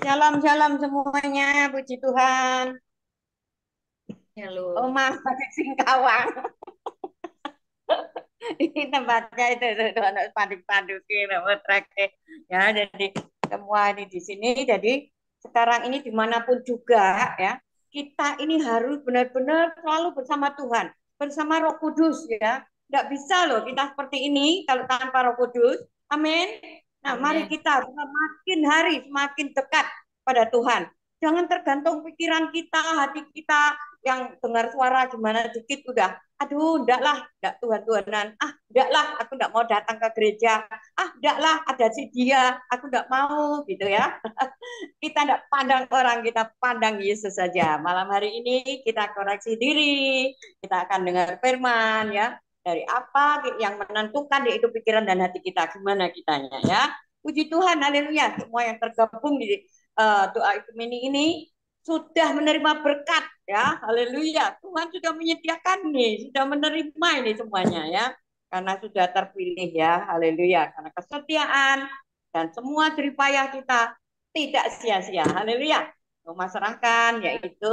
Shalom, shalom semuanya. Puji Tuhan. Halo. Oma masih Singkawang. Ini tempatnya itu untuk panduk-pandukin, trek. Ya, jadi semua ini di sini. Jadi sekarang ini dimanapun juga ya, kita ini harus benar-benar selalu bersama Tuhan, bersama Roh Kudus ya. Nggak bisa loh kita seperti ini kalau tanpa Roh Kudus. Amin. Nah, mari Amin. kita semakin hari semakin dekat pada Tuhan. Jangan tergantung pikiran kita, hati kita yang dengar suara gimana dikit udah aduh enggak Tuhan-Tuhanan, enggaklah aku enggak mau datang ke gereja, enggaklah ada si dia, aku enggak mau gitu ya. Kita enggak pandang orang, kita pandang Yesus saja. Malam hari ini kita koreksi diri, kita akan dengar firman ya, dari apa yang menentukan di itu pikiran dan hati kita, gimana kitanya ya. Puji Tuhan, haleluya. Semua yang tergabung di doa Ekumeni ini sudah menerima berkat ya, haleluya. Tuhan sudah menyediakan nih, sudah menerima ini semuanya ya, karena sudah terpilih ya, haleluya. Karena kesetiaan dan semua jerih payah kita tidak sia-sia, haleluya. Memasrahkan yaitu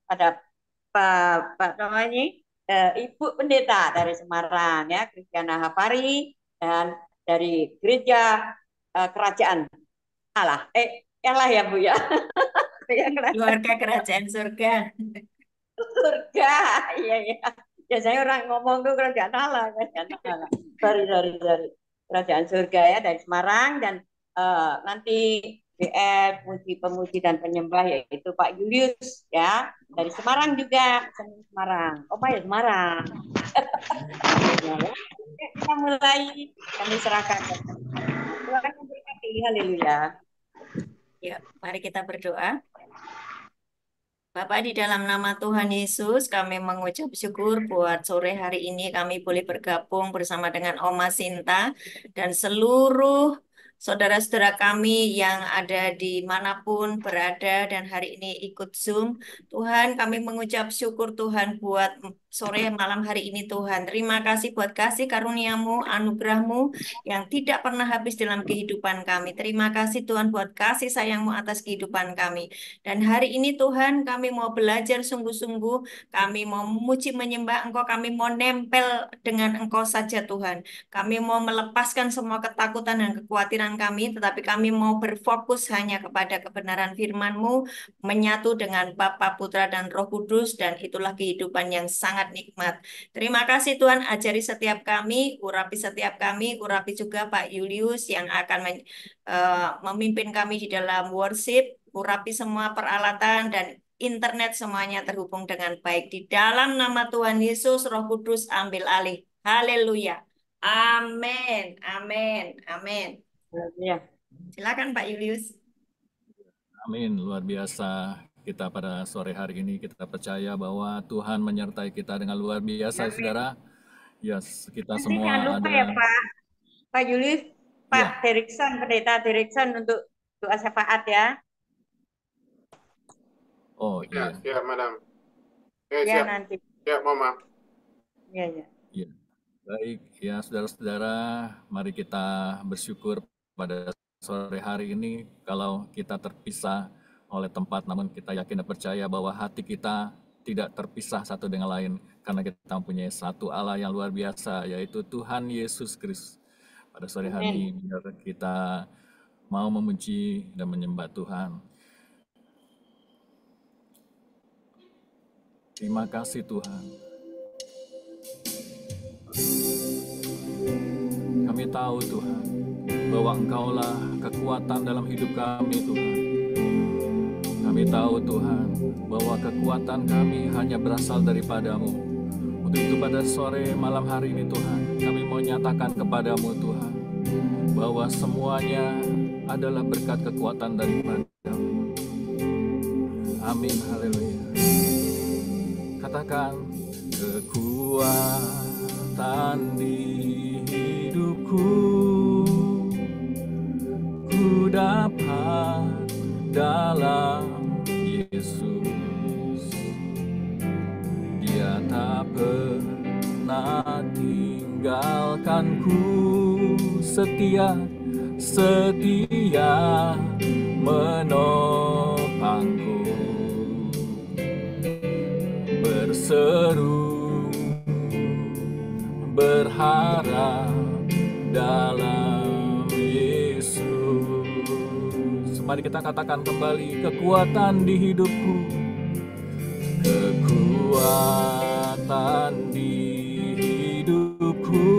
pada Pak namanya Ibu Pendeta dari Semarang ya, Kristiana Hafari, dan dari gereja kerajaan Allah. Allah ya Bu ya. Keluarga kerajaan surga. Surga, iya iya. Biasanya orang ngomong tuh kerajaan Allah, kerajaan Allah. Dari kerajaan surga ya, dari Semarang. Dan nanti BF pemuji dan penyembah yaitu Pak Julius ya, dari Semarang juga. Semarang, oh Pak ya Semarang ya, ya. Oke, kita mulai, kami serahkan. Tuhan memberkati, haleluya. Yuk, mari kita berdoa. Bapak, di dalam nama Tuhan Yesus, kami mengucap syukur buat sore hari ini kami boleh bergabung bersama dengan Oma Sinta dan seluruh saudara-saudara kami yang ada di manapun berada dan hari ini ikut Zoom. Tuhan, kami mengucap syukur Tuhan buat sore malam hari ini Tuhan. Terima kasih buat kasih karuniamu, anugerahmu yang tidak pernah habis dalam kehidupan kami. Terima kasih Tuhan buat kasih sayangmu atas kehidupan kami. Dan hari ini Tuhan kami mau belajar sungguh-sungguh, kami mau memuji menyembah Engkau, kami mau nempel dengan Engkau saja Tuhan. Kami mau melepaskan semua ketakutan dan kekhawatiran kami, tetapi kami mau berfokus hanya kepada kebenaran firman-Mu, menyatu dengan Bapa, Putra, dan Roh Kudus, dan itulah kehidupan yang sangat nikmat. Terima kasih Tuhan, ajari setiap kami, urapi juga Pak Julius yang akan memimpin kami di dalam worship, urapi semua peralatan dan internet semuanya terhubung dengan baik. Di dalam nama Tuhan Yesus, Roh Kudus ambil alih. Haleluya. Amin. Amin. Amin. Haleluya. Silakan Pak Julius. Amin, luar biasa. Kita pada sore hari ini kita percaya bahwa Tuhan menyertai kita dengan luar biasa, Amin. saudara. Yes, kita Nanti jangan semua lupa ya ada. Pak Julius, Pak Ya, Derikson, Pendeta Derikson untuk doa syafaat ya. oh Ya, iya, siap, Madam. Ya Siap, nanti. siap, Mama. Ya, ya. iya. Baik, ya saudara-saudara, mari kita bersyukur pada sore hari ini kalau kita terpisah oleh tempat, namun kita yakin dan percaya bahwa hati kita tidak terpisah satu dengan lain karena kita mempunyai satu Allah yang luar biasa, yaitu Tuhan Yesus Kristus. Pada sore hari Amin. ini biar kita mau memuji dan menyembah Tuhan. Terima kasih Tuhan. Kami tahu Tuhan, bahwa Engkaulah kekuatan dalam hidup kami Tuhan. Kami tahu Tuhan, bahwa kekuatan kami hanya berasal daripada-Mu. Untuk itu pada sore malam hari ini Tuhan, kami mau nyatakan kepadamu Tuhan, bahwa semuanya adalah berkat kekuatan daripada-Mu. Amin, haleluya. Katakan, kekuatan di hidupku, ku dapat dalam Yesus. Dia tak pernah tinggalkanku, setia menolong berharap dalam Yesus. Mari kita katakan kembali, kekuatan di hidupku, kekuatan di hidupku,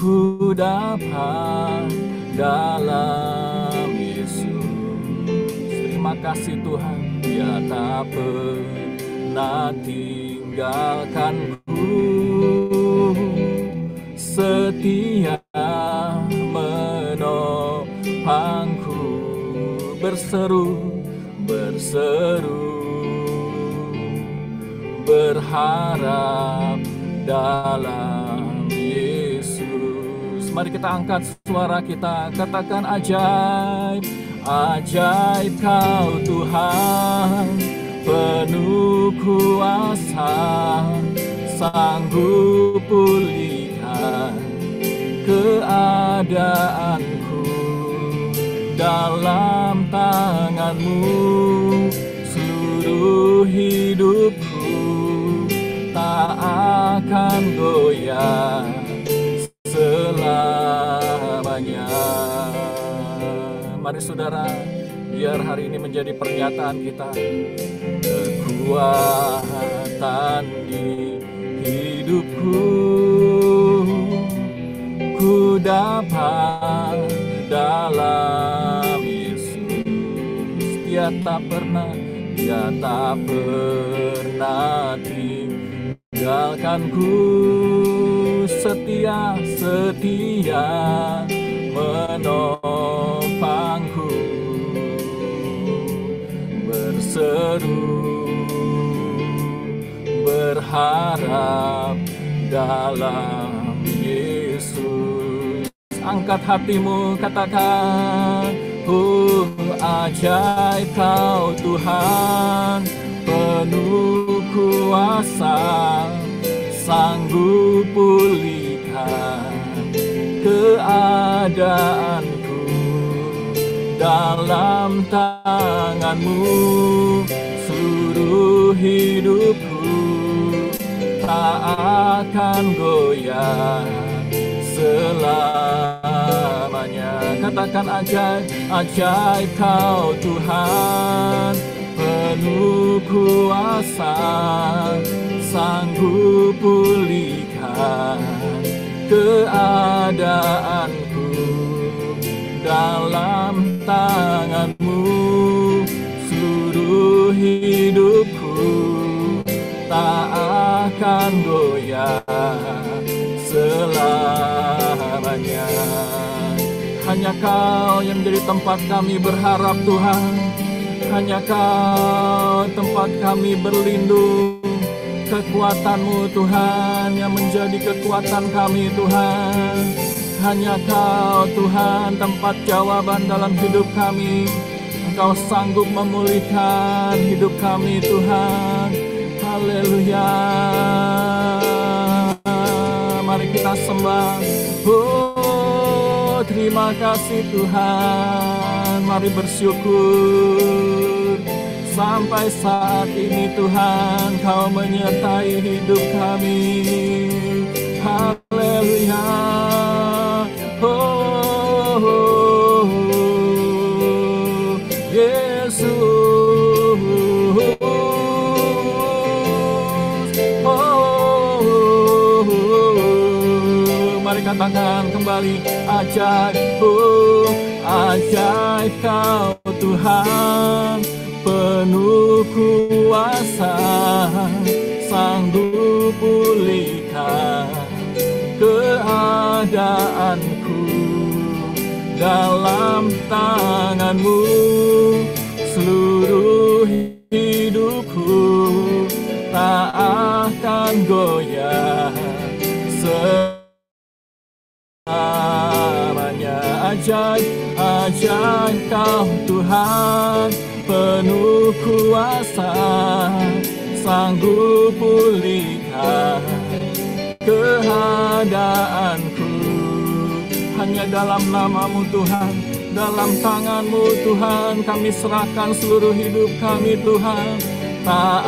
ku dapat dalam Yesus. Terima kasih Tuhan, Dia tak pernah tinggalkanku, setia menopangku, berseru berharap dalam Yesus. Mari kita angkat suara kita, katakan ajaib, ajaib Kau Tuhan, penuh kuasa, sanggup pulihkan keadaanku, dalam tangan-Mu seluruh hidupku tak akan goyah selamanya. Mari saudara, biar hari ini menjadi pernyataan kita, kekuatan di hidupku, ku dapat dalam Yesus. Dia tak pernah tinggalkanku, setia menopangku, berseru berharap dalam Yesus. Angkat hatimu, katakan, oh ajaib Kau Tuhan, penuh kuasa, sanggup pulihkan keadaanku, dalam tangan-Mu seluruh hidupku tak akan goyah selamanya. Katakan ajaib, ajaib Kau Tuhan, penuh kuasa, sanggup pulihkan keadaanku, dalam tangan-Mu seluruh hidupku tak akan goyah selamanya. Hanya Kau yang menjadi tempat kami berharap Tuhan, hanya Kau tempat kami berlindung. Kekuatan-Mu Tuhan yang menjadi kekuatan kami Tuhan. Hanya Kau Tuhan tempat jawaban dalam hidup kami. Engkau sanggup memulihkan hidup kami Tuhan. Haleluya. Mari kita sembah. Oh, terima kasih Tuhan. Mari bersyukur. Sampai saat ini Tuhan, Kau menyertai hidup kami. Haleluya. Oh, oh, oh, Yesus. Mari katakan kembali, ajaib, oh, ajaib Kau Tuhan, penuh kuasa, sanggup pulihkan keadaanku, dalam tangan-Mu seluruh hidupku tak akan goyah selamanya. Ajaib, ajaib Kau Tuhan, penuh kuasa, sanggup pulihkan keadaanku. Hanya dalam nama-Mu Tuhan, dalam tangan-Mu Tuhan, kami serahkan seluruh hidup kami Tuhan. Tak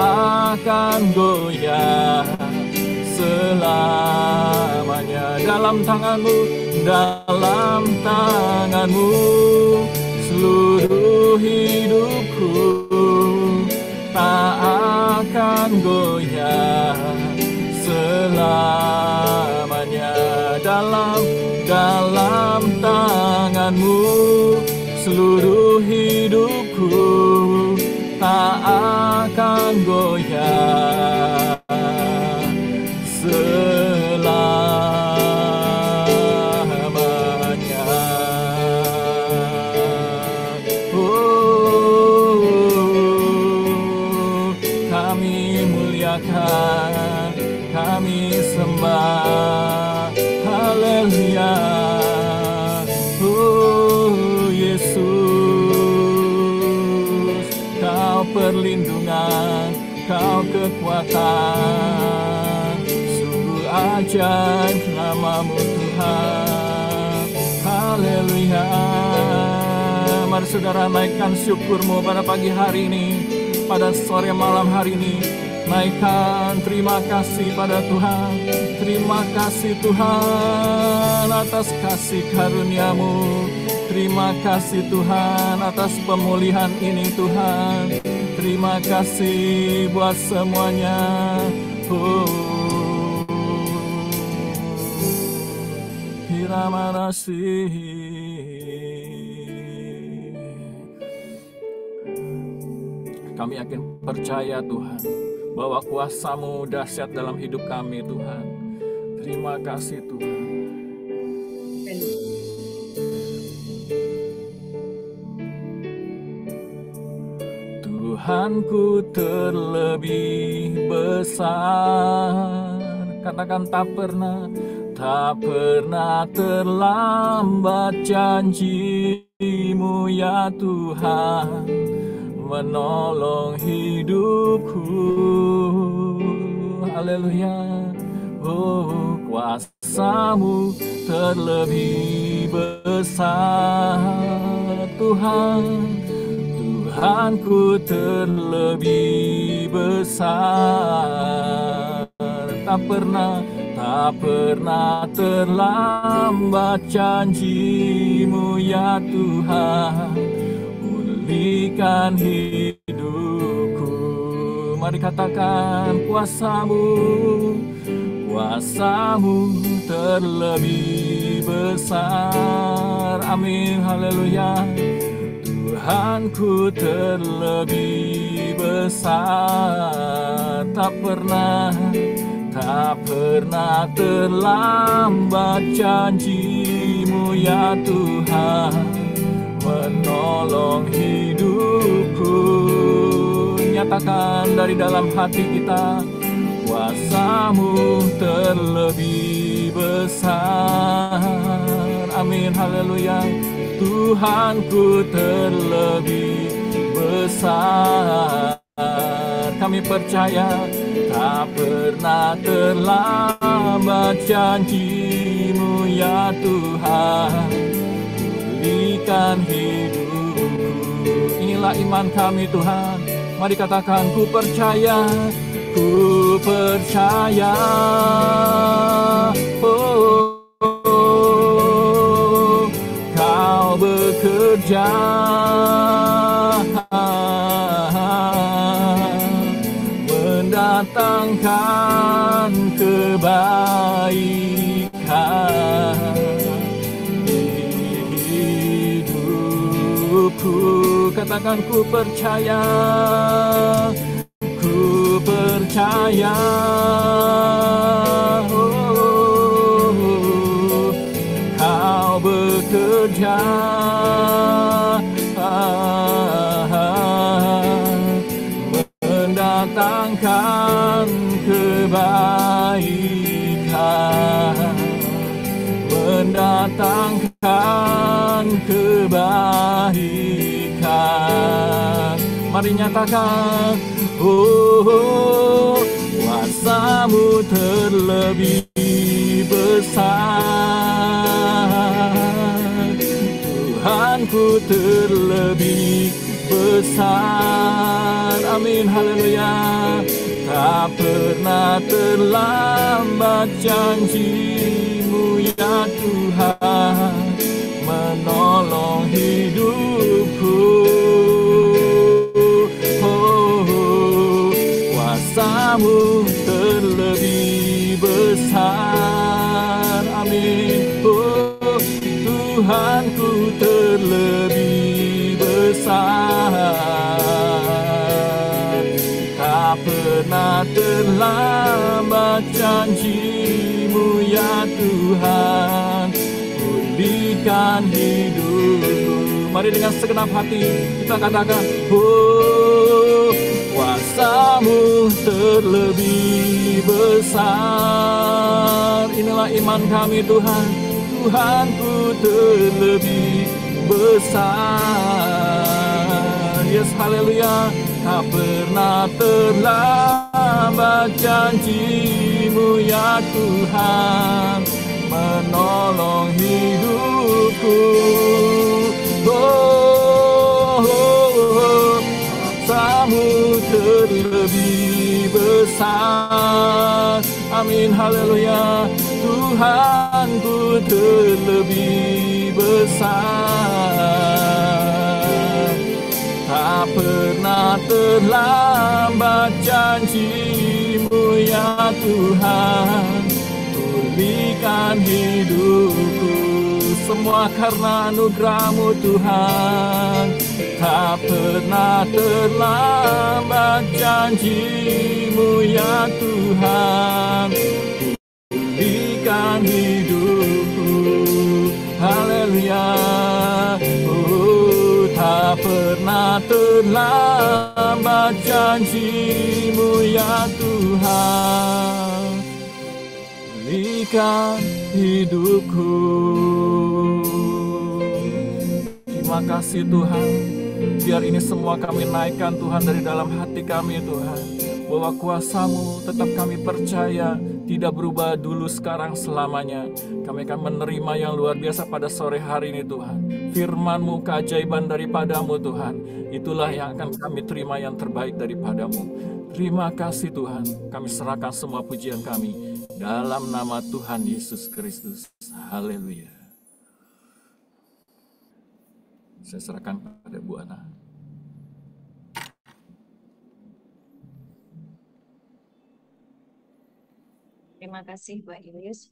akan goyah selamanya. Dalam tangan-Mu, dalam tangan-Mu seluruh hidupku tak akan goyah selamanya. Dalam tangan-Mu seluruh hidupku tak akan goyah selamanya. Kami muliakan, kami sembah, haleluya. Yesus, Kau perlindungan, Kau kekuatan, sungguh ajaib nama-Mu Tuhan, haleluya. Mari saudara naikkan syukur-Mu pada pagi hari ini, pada sore malam hari ini. Naikkan terima kasih pada Tuhan. Terima kasih Tuhan atas kasih karunia-Mu. Terima kasih Tuhan atas pemulihan ini Tuhan. Terima kasih buat semuanya. Terima kasih. Kami yakin percaya Tuhan bahwa kuasa-Mu dahsyat dalam hidup kami Tuhan. Terima kasih Tuhan. Tuhanku terlebih besar, katakan tak pernah terlambat janji-Mu ya Tuhan, menolong hidupku, haleluya. Oh, kuasa-Mu terlebih besar Tuhan. Tuhanku terlebih besar, tak pernah terlambat janji-Mu ya Tuhan, pulihkan hidupku. Mari katakan kuasa-Mu terlebih besar, amin, haleluya. Tuhanku terlebih besar, tak pernah terlambat janji-Mu ya Tuhan, menolong hidupku. Nyatakan dari dalam hati kita, kuasa-Mu terlebih besar, amin, haleluya. Tuhanku terlebih besar, kami percaya tak pernah terlambat janji-Mu ya Tuhan, pulihkan hidupku. Inilah iman kami Tuhan. Mari katakan, ku percaya. Kau bekerja mendatangkan kebaikan di hidupku. Katakan, ku percaya. Ku percaya. Kau bekerja mendatangkan kebaikan, mendatangkan kebaikan. Mari nyatakan, kuasa-Mu terlebih besar, Tuhanku terlebih besar, amin, haleluya. Tak tak pernah terlambat janji-Mu ya Tuhan, menolong hidupku. Kuasa-Mu terlebih besar, amin. Tuhanku terlebih besar, tak pernah terlambat janji-Mu ya Tuhan, pulihkan hidupku. Mari dengan segenap hati kita katakan, kuasa-Mu terlebih besar. Inilah iman kami Tuhan, Tuhanku terlebih besar. Yes, haleluya. Tak pernah terlambat janji-Mu ya Tuhan, menolong hidupku. Kuasa-Mu terlebih besar, amin, haleluya. Tuhanku terlebih besar, tak pernah terlambat janji-Mu ya Tuhan, pulihkan hidupku. Semua karena anugerah-Mu Tuhan, tak pernah terlambat janji-Mu ya Tuhan, pulihkan hidupku. Haleluya. Tak pernah terlambat janji-Mu ya Tuhan, pulihkan hidupku. Terima kasih Tuhan. Biar ini semua kami naikkan Tuhan dari dalam hati kami Tuhan, bahwa kuasa-Mu tetap kami percaya tidak berubah dulu, sekarang, selamanya. Kami akan menerima yang luar biasa pada sore hari ini Tuhan. Firman-Mu, keajaiban daripada-Mu Tuhan, itulah yang akan kami terima yang terbaik daripada-Mu. Terima kasih Tuhan. Kami serahkan semua pujian kami dalam nama Tuhan Yesus Kristus. Haleluya. Saya serahkan kepada Bu Ana. Terima kasih Pak Ilyus.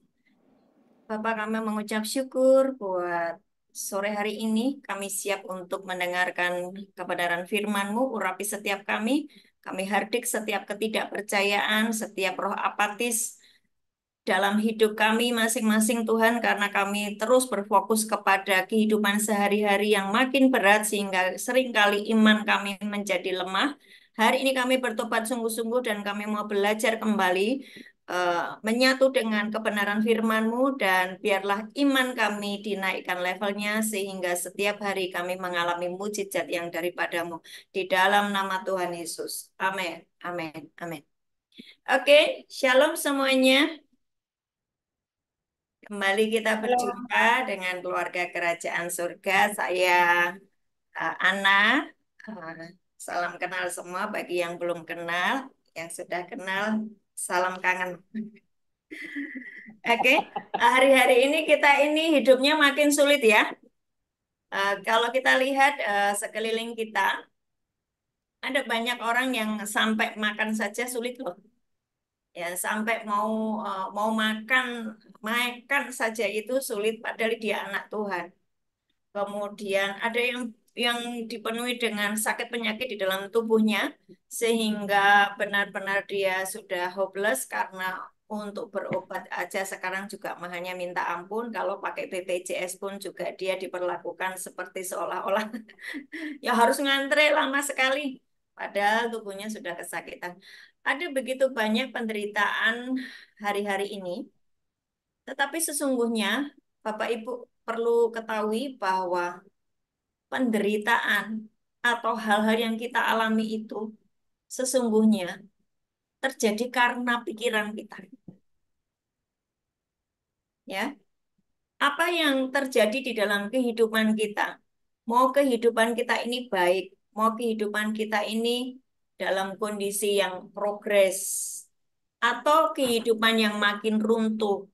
Bapak, kami mengucap syukur buat sore hari ini. Kami siap untuk mendengarkan kebenaran firman-Mu, urapi setiap kami. Kami hardik setiap ketidakpercayaan, setiap roh apatis dalam hidup kami masing-masing Tuhan, karena kami terus berfokus kepada kehidupan sehari-hari yang makin berat sehingga seringkali iman kami menjadi lemah. Hari ini kami bertobat sungguh-sungguh dan kami mau belajar kembali menyatu dengan kebenaran firman-Mu, dan biarlah iman kami dinaikkan levelnya sehingga setiap hari kami mengalami mujizat yang daripada-Mu. Di dalam nama Tuhan Yesus. Amin. Amin. Amin. Oke, shalom semuanya. Kembali kita berjumpa dengan keluarga Kerajaan Surga. Saya Ana. Salam kenal semua bagi yang belum kenal. Yang sudah kenal, salam kangen. Oke, hari-hari ini kita hidupnya makin sulit ya. Kalau kita lihat sekeliling kita, ada banyak orang yang sampai makan saja sulit loh. Ya, sampai mau makan saja itu sulit, padahal dia anak Tuhan. Kemudian ada yang dipenuhi dengan sakit penyakit di dalam tubuhnya, sehingga benar-benar dia sudah hopeless karena untuk berobat aja sekarang juga hanya minta ampun. Kalau pakai BPJS pun juga dia diperlakukan seperti seolah-olah ya harus ngantre lama sekali, padahal tubuhnya sudah kesakitan. Ada begitu banyak penderitaan hari-hari ini, tetapi sesungguhnya Bapak Ibu perlu ketahui bahwa penderitaan atau hal-hal yang kita alami itu sesungguhnya terjadi karena pikiran kita. Ya, apa yang terjadi di dalam kehidupan kita? Mau kehidupan kita ini baik, mau kehidupan kita ini dalam kondisi yang progres, atau kehidupan yang makin runtuh,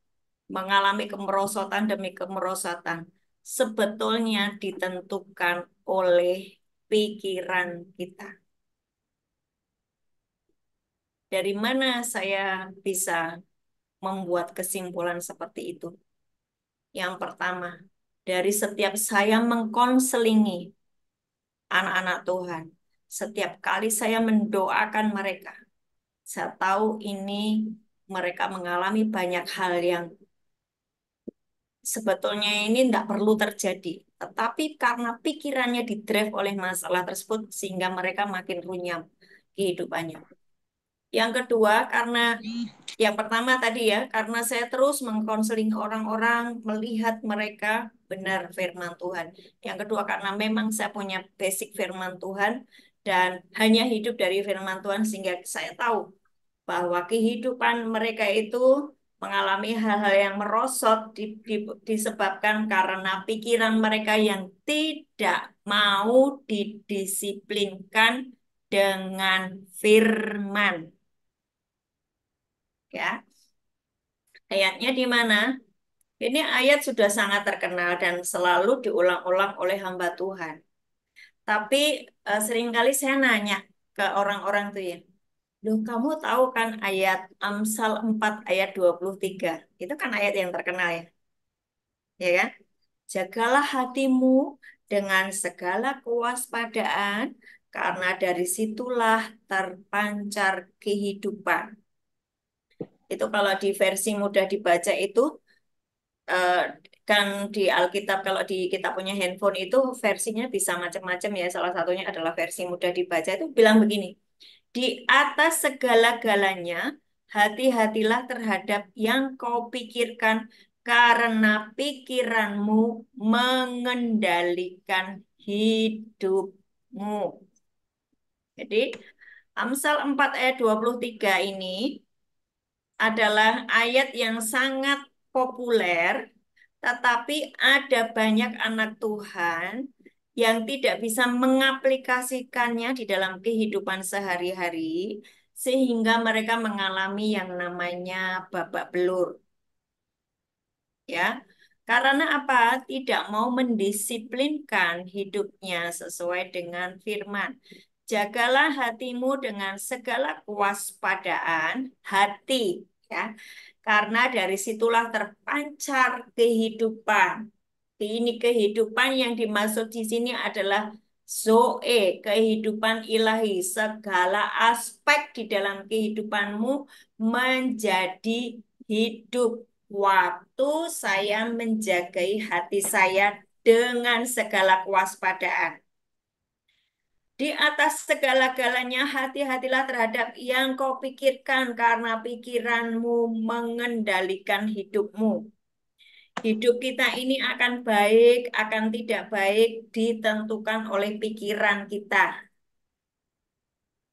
mengalami kemerosotan demi kemerosotan, sebetulnya ditentukan oleh pikiran kita. Dari mana saya bisa membuat kesimpulan seperti itu? Yang pertama, dari setiap saya mengkonselingi anak-anak Tuhan, setiap kali saya mendoakan mereka, saya tahu ini mereka mengalami banyak hal yang sebetulnya ini tidak perlu terjadi. Tetapi karena pikirannya didrive oleh masalah tersebut, sehingga mereka makin runyam kehidupannya. Yang kedua, karena yang pertama tadi ya, karena saya terus mengkonseling orang-orang, melihat mereka benar firman Tuhan. Yang kedua, karena memang saya punya basic firman Tuhan dan hanya hidup dari firman Tuhan, sehingga saya tahu bahwa kehidupan mereka itu mengalami hal-hal yang merosot disebabkan karena pikiran mereka yang tidak mau didisiplinkan dengan firman. Ya, ayatnya di mana? Ini ayat sudah sangat terkenal dan selalu diulang-ulang oleh hamba Tuhan. Tapi seringkali saya nanya ke orang-orang tuh ya, loh kamu tahu kan ayat Amsal 4 ayat 23? Itu kan ayat yang terkenal ya. Ya kan? Jagalah hatimu dengan segala kewaspadaan, karena dari situlah terpancar kehidupan. Itu kalau di versi mudah dibaca itu, eh, kan di Alkitab, kalau di kita punya handphone itu versinya bisa macam-macam ya. Salah satunya adalah versi mudah dibaca itu bilang begini. Di atas segala-galanya, hati-hatilah terhadap yang kau pikirkan, karena pikiranmu mengendalikan hidupmu. Jadi, Amsal 4 ayat 23 ini adalah ayat yang sangat populer, tetapi ada banyak anak Tuhan yang tidak bisa mengaplikasikannya di dalam kehidupan sehari-hari, sehingga mereka mengalami yang namanya babak belur. Ya, karena apa? Tidak mau mendisiplinkan hidupnya sesuai dengan firman. Jagalah hatimu dengan segala kewaspadaan hati, ya. Karena dari situlah terpancar kehidupan. Ini kehidupan yang dimaksud di sini adalah Zoe, kehidupan ilahi. Segala aspek di dalam kehidupanmu menjadi hidup. Waktu saya menjagai hati saya dengan segala kewaspadaan. Di atas segala-galanya hati-hatilah terhadap yang kau pikirkan, karena pikiranmu mengendalikan hidupmu. Hidup kita ini akan baik, akan tidak baik, ditentukan oleh pikiran kita.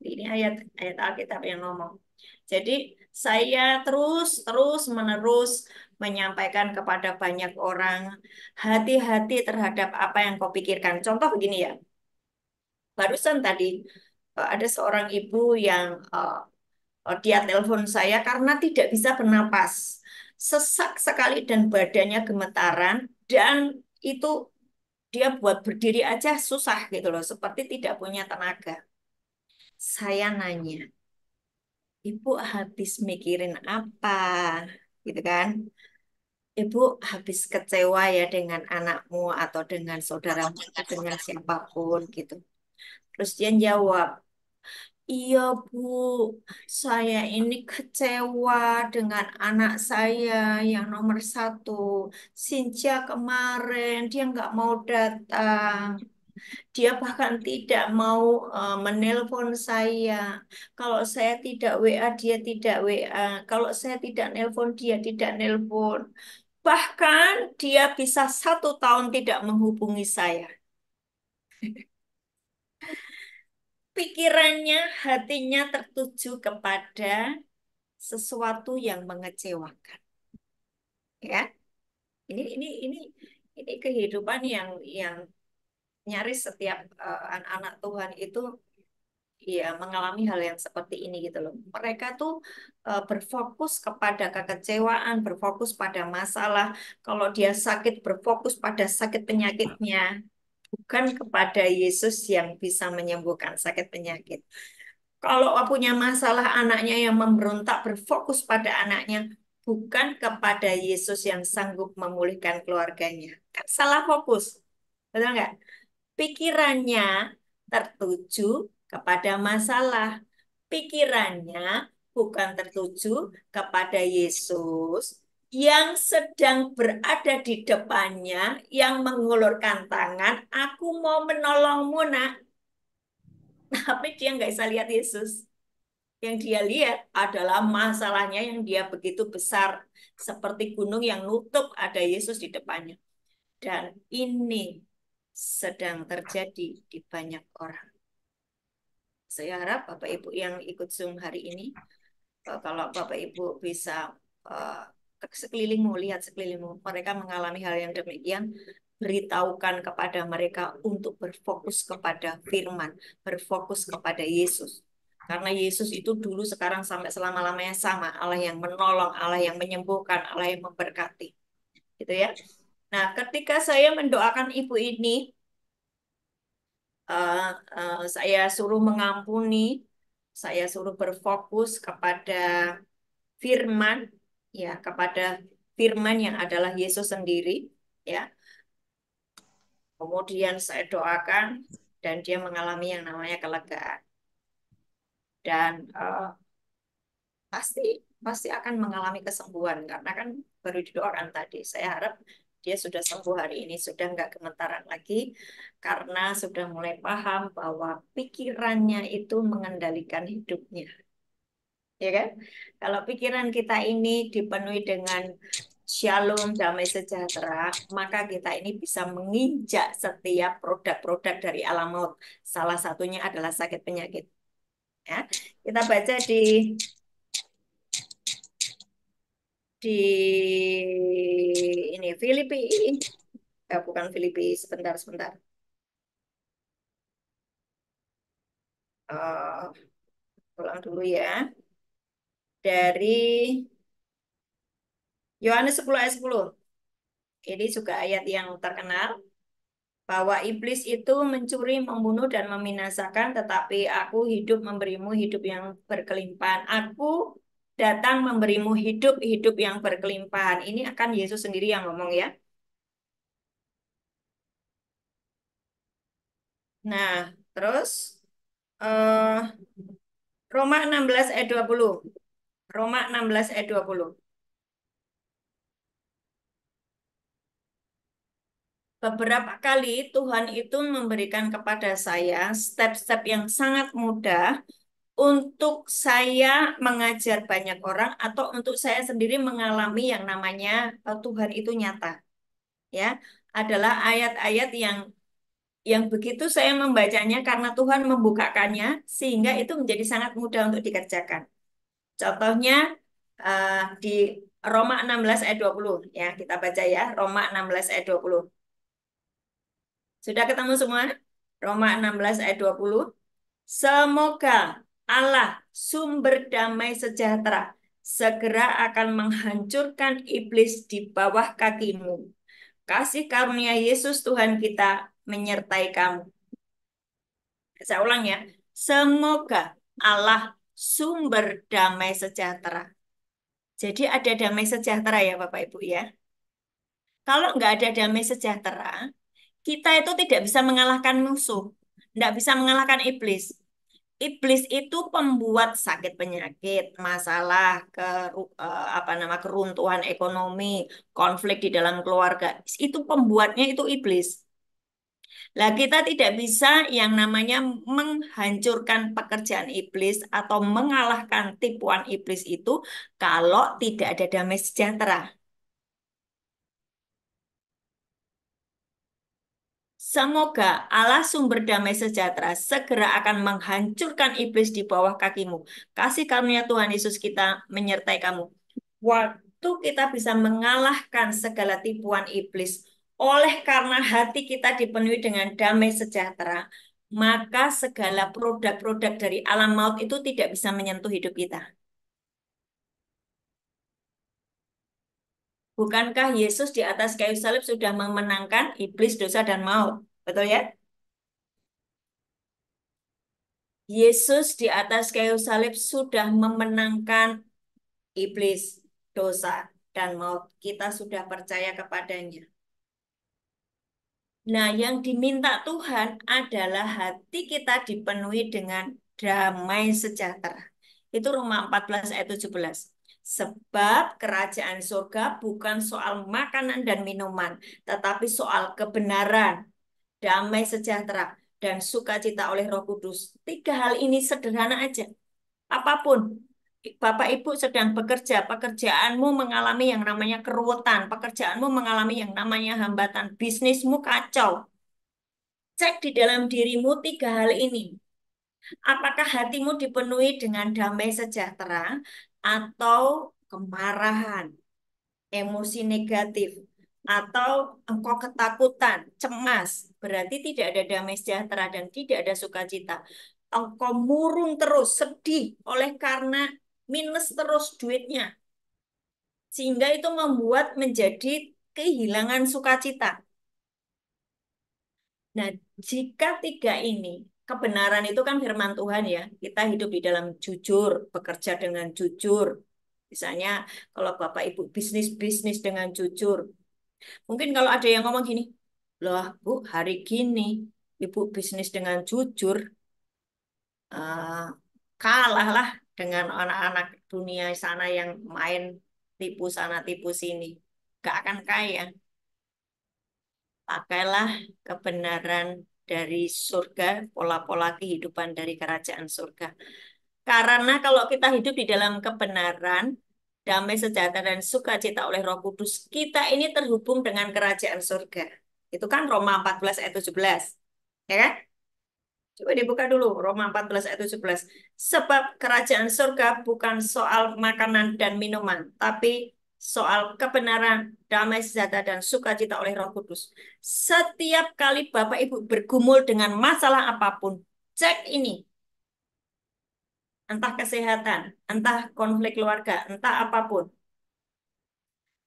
Ini ayat Alkitab yang ngomong. Jadi saya terus menerus menyampaikan kepada banyak orang, hati-hati terhadap apa yang kau pikirkan. Contoh begini ya, barusan tadi ada seorang ibu yang dia telepon saya karena tidak bisa bernapas, sesak sekali dan badannya gemetaran, dan itu dia buat berdiri aja susah gitu loh, seperti tidak punya tenaga. Saya nanya, Ibu habis mikirin apa? Gitu kan? Ibu habis kecewa ya dengan anakmu atau dengan saudaramu atau dengan siapapun gitu. Terus dia jawab, iya Bu, saya ini kecewa dengan anak saya yang nomor satu. Sinja kemarin dia nggak mau datang. Dia bahkan tidak mau menelpon saya. Kalau saya tidak WA, dia tidak WA. Kalau saya tidak nelpon, dia tidak nelpon. Bahkan dia bisa 1 tahun tidak menghubungi saya. Pikirannya, hatinya tertuju kepada sesuatu yang mengecewakan. Ya, ini kehidupan yang nyaris setiap anak-anak Tuhan itu iya mengalami hal yang seperti ini gitu loh. Mereka tuh berfokus kepada kekecewaan, berfokus pada masalah. Kalau dia sakit, berfokus pada sakit penyakitnya, bukan kepada Yesus yang bisa menyembuhkan sakit penyakit. Kalau punya masalah anaknya yang memberontak, berfokus pada anaknya, bukan kepada Yesus yang sanggup memulihkan keluarganya. Kan salah fokus, betul nggak? Pikirannya tertuju kepada masalah. Pikirannya bukan tertuju kepada Yesus yang sedang berada di depannya, yang mengulurkan tangan, aku mau menolongmu, nak. Tapi dia nggak bisa lihat Yesus. Yang dia lihat adalah masalahnya yang dia begitu besar, seperti gunung yang nutup ada Yesus di depannya. Dan ini sedang terjadi di banyak orang. Saya harap Bapak Ibu yang ikut Zoom hari ini, kalau Bapak Ibu bisa sekelilingmu, lihat sekelilingmu, mereka mengalami hal yang demikian, beritahukan kepada mereka untuk berfokus kepada firman, berfokus kepada Yesus. Karena Yesus itu dulu, sekarang, sampai selama-lamanya sama, Allah yang menolong, Allah yang menyembuhkan, Allah yang memberkati. Gitu ya. Nah, ketika saya mendoakan ibu ini, uh, saya suruh mengampuni, saya suruh berfokus kepada firman, ya, kepada firman yang adalah Yesus sendiri, ya. Kemudian saya doakan dan dia mengalami yang namanya kelegaan. Dan pasti pasti akan mengalami kesembuhan karena kan baru didoakan tadi. Saya harap dia sudah sembuh hari ini, sudah nggak gemetaran lagi karena sudah mulai paham bahwa pikirannya itu mengendalikan hidupnya. Ya kan? Kalau pikiran kita ini dipenuhi dengan shalom, damai sejahtera, maka kita ini bisa menginjak setiap produk-produk dari alam maut. Salah satunya adalah sakit penyakit. Ya, kita baca di ini Filipi, bukan Filipi, sebentar sebentar. Eh, Ulang dulu ya. Dari Yohanes 10 ayat 10. Ini juga ayat yang terkenal. Bahwa iblis itu mencuri, membunuh, dan membinasakan, tetapi aku hidup memberimu hidup yang berkelimpahan. Aku datang memberimu hidup, hidup yang berkelimpahan. Ini akan Yesus sendiri yang ngomong ya. Nah, terus eh, Roma 16 ayat 20. Roma 16 ayat 20. Beberapa kali Tuhan itu memberikan kepada saya step-step yang sangat mudah untuk saya mengajar banyak orang atau untuk saya sendiri mengalami yang namanya Tuhan itu nyata. Ya, adalah ayat-ayat yang begitu saya membacanya karena Tuhan membukakannya sehingga itu menjadi sangat mudah untuk dikerjakan. Contohnya di Roma 16 ayat 20 ya, kita baca ya, Roma 16 ayat 20. Sudah ketemu semua? Roma 16 ayat 20. Semoga Allah sumber damai sejahtera segera akan menghancurkan iblis di bawah kakimu. Kasih karunia Yesus Tuhan kita menyertai kamu. Saya ulang ya. Semoga Allah sumber damai sejahtera. Jadi ada damai sejahtera ya Bapak Ibu ya. Kalau nggak ada damai sejahtera, kita itu tidak bisa mengalahkan musuh. Nggak bisa mengalahkan iblis. Iblis itu pembuat sakit penyakit, masalah, keruntuhan ekonomi, konflik di dalam keluarga. Itu pembuatnya itu iblis. Lah kita tidak bisa yang namanya menghancurkan pekerjaan iblis atau mengalahkan tipuan iblis itu kalau tidak ada damai sejahtera. Semoga Allah sumber damai sejahtera segera akan menghancurkan iblis di bawah kakimu. Kasih karunia Tuhan Yesus kita menyertai kamu. Waktu kita bisa mengalahkan segala tipuan iblis oleh karena hati kita dipenuhi dengan damai sejahtera, maka segala produk-produk dari alam maut itu tidak bisa menyentuh hidup kita. Bukankah Yesus di atas kayu salib sudah memenangkan iblis, dosa, dan maut? Betul ya? Yesus di atas kayu salib sudah memenangkan iblis, dosa, dan maut. Kita sudah percaya kepadanya. Nah, yang diminta Tuhan adalah hati kita dipenuhi dengan damai sejahtera. Itu Roma 14 ayat 17. Sebab kerajaan surga bukan soal makanan dan minuman, tetapi soal kebenaran, damai sejahtera, dan sukacita oleh Roh Kudus. Tiga hal ini sederhana aja. Apapun, Bapak Ibu sedang bekerja, pekerjaanmu mengalami yang namanya keruwetan, pekerjaanmu mengalami yang namanya hambatan, bisnismu kacau. Cek di dalam dirimu tiga hal ini. Apakah hatimu dipenuhi dengan damai sejahtera atau kemarahan, emosi negatif, atau engkau ketakutan, cemas? Berarti tidak ada damai sejahtera dan tidak ada sukacita. Engkau murung terus, sedih oleh karena minus terus duitnya. Sehingga itu membuat menjadi kehilangan sukacita. Nah, jika tiga ini, kebenaran itu kan firman Tuhan ya, kita hidup di dalam jujur, bekerja dengan jujur. Misalnya, kalau Bapak Ibu bisnis-bisnis dengan jujur. Mungkin kalau ada yang ngomong gini, loh Bu, hari gini Ibu bisnis dengan jujur, eh, kalah lah dengan anak-anak dunia sana yang main tipu sana, tipu sini. Gak akan kaya. Pakailah kebenaran dari surga, pola-pola kehidupan dari kerajaan surga. Karena kalau kita hidup di dalam kebenaran, damai sejahtera dan sukacita oleh Roh Kudus, kita ini terhubung dengan kerajaan surga. Itu kan Roma 14 ayat 17. Ya kan? Coba dibuka dulu Roma 14 ayat 17. Sebab kerajaan surga bukan soal makanan dan minuman, tapi soal kebenaran, damai sejahtera dan sukacita oleh Roh Kudus. Setiap kali Bapak Ibu bergumul dengan masalah apapun, cek ini, entah kesehatan, entah konflik keluarga, entah apapun.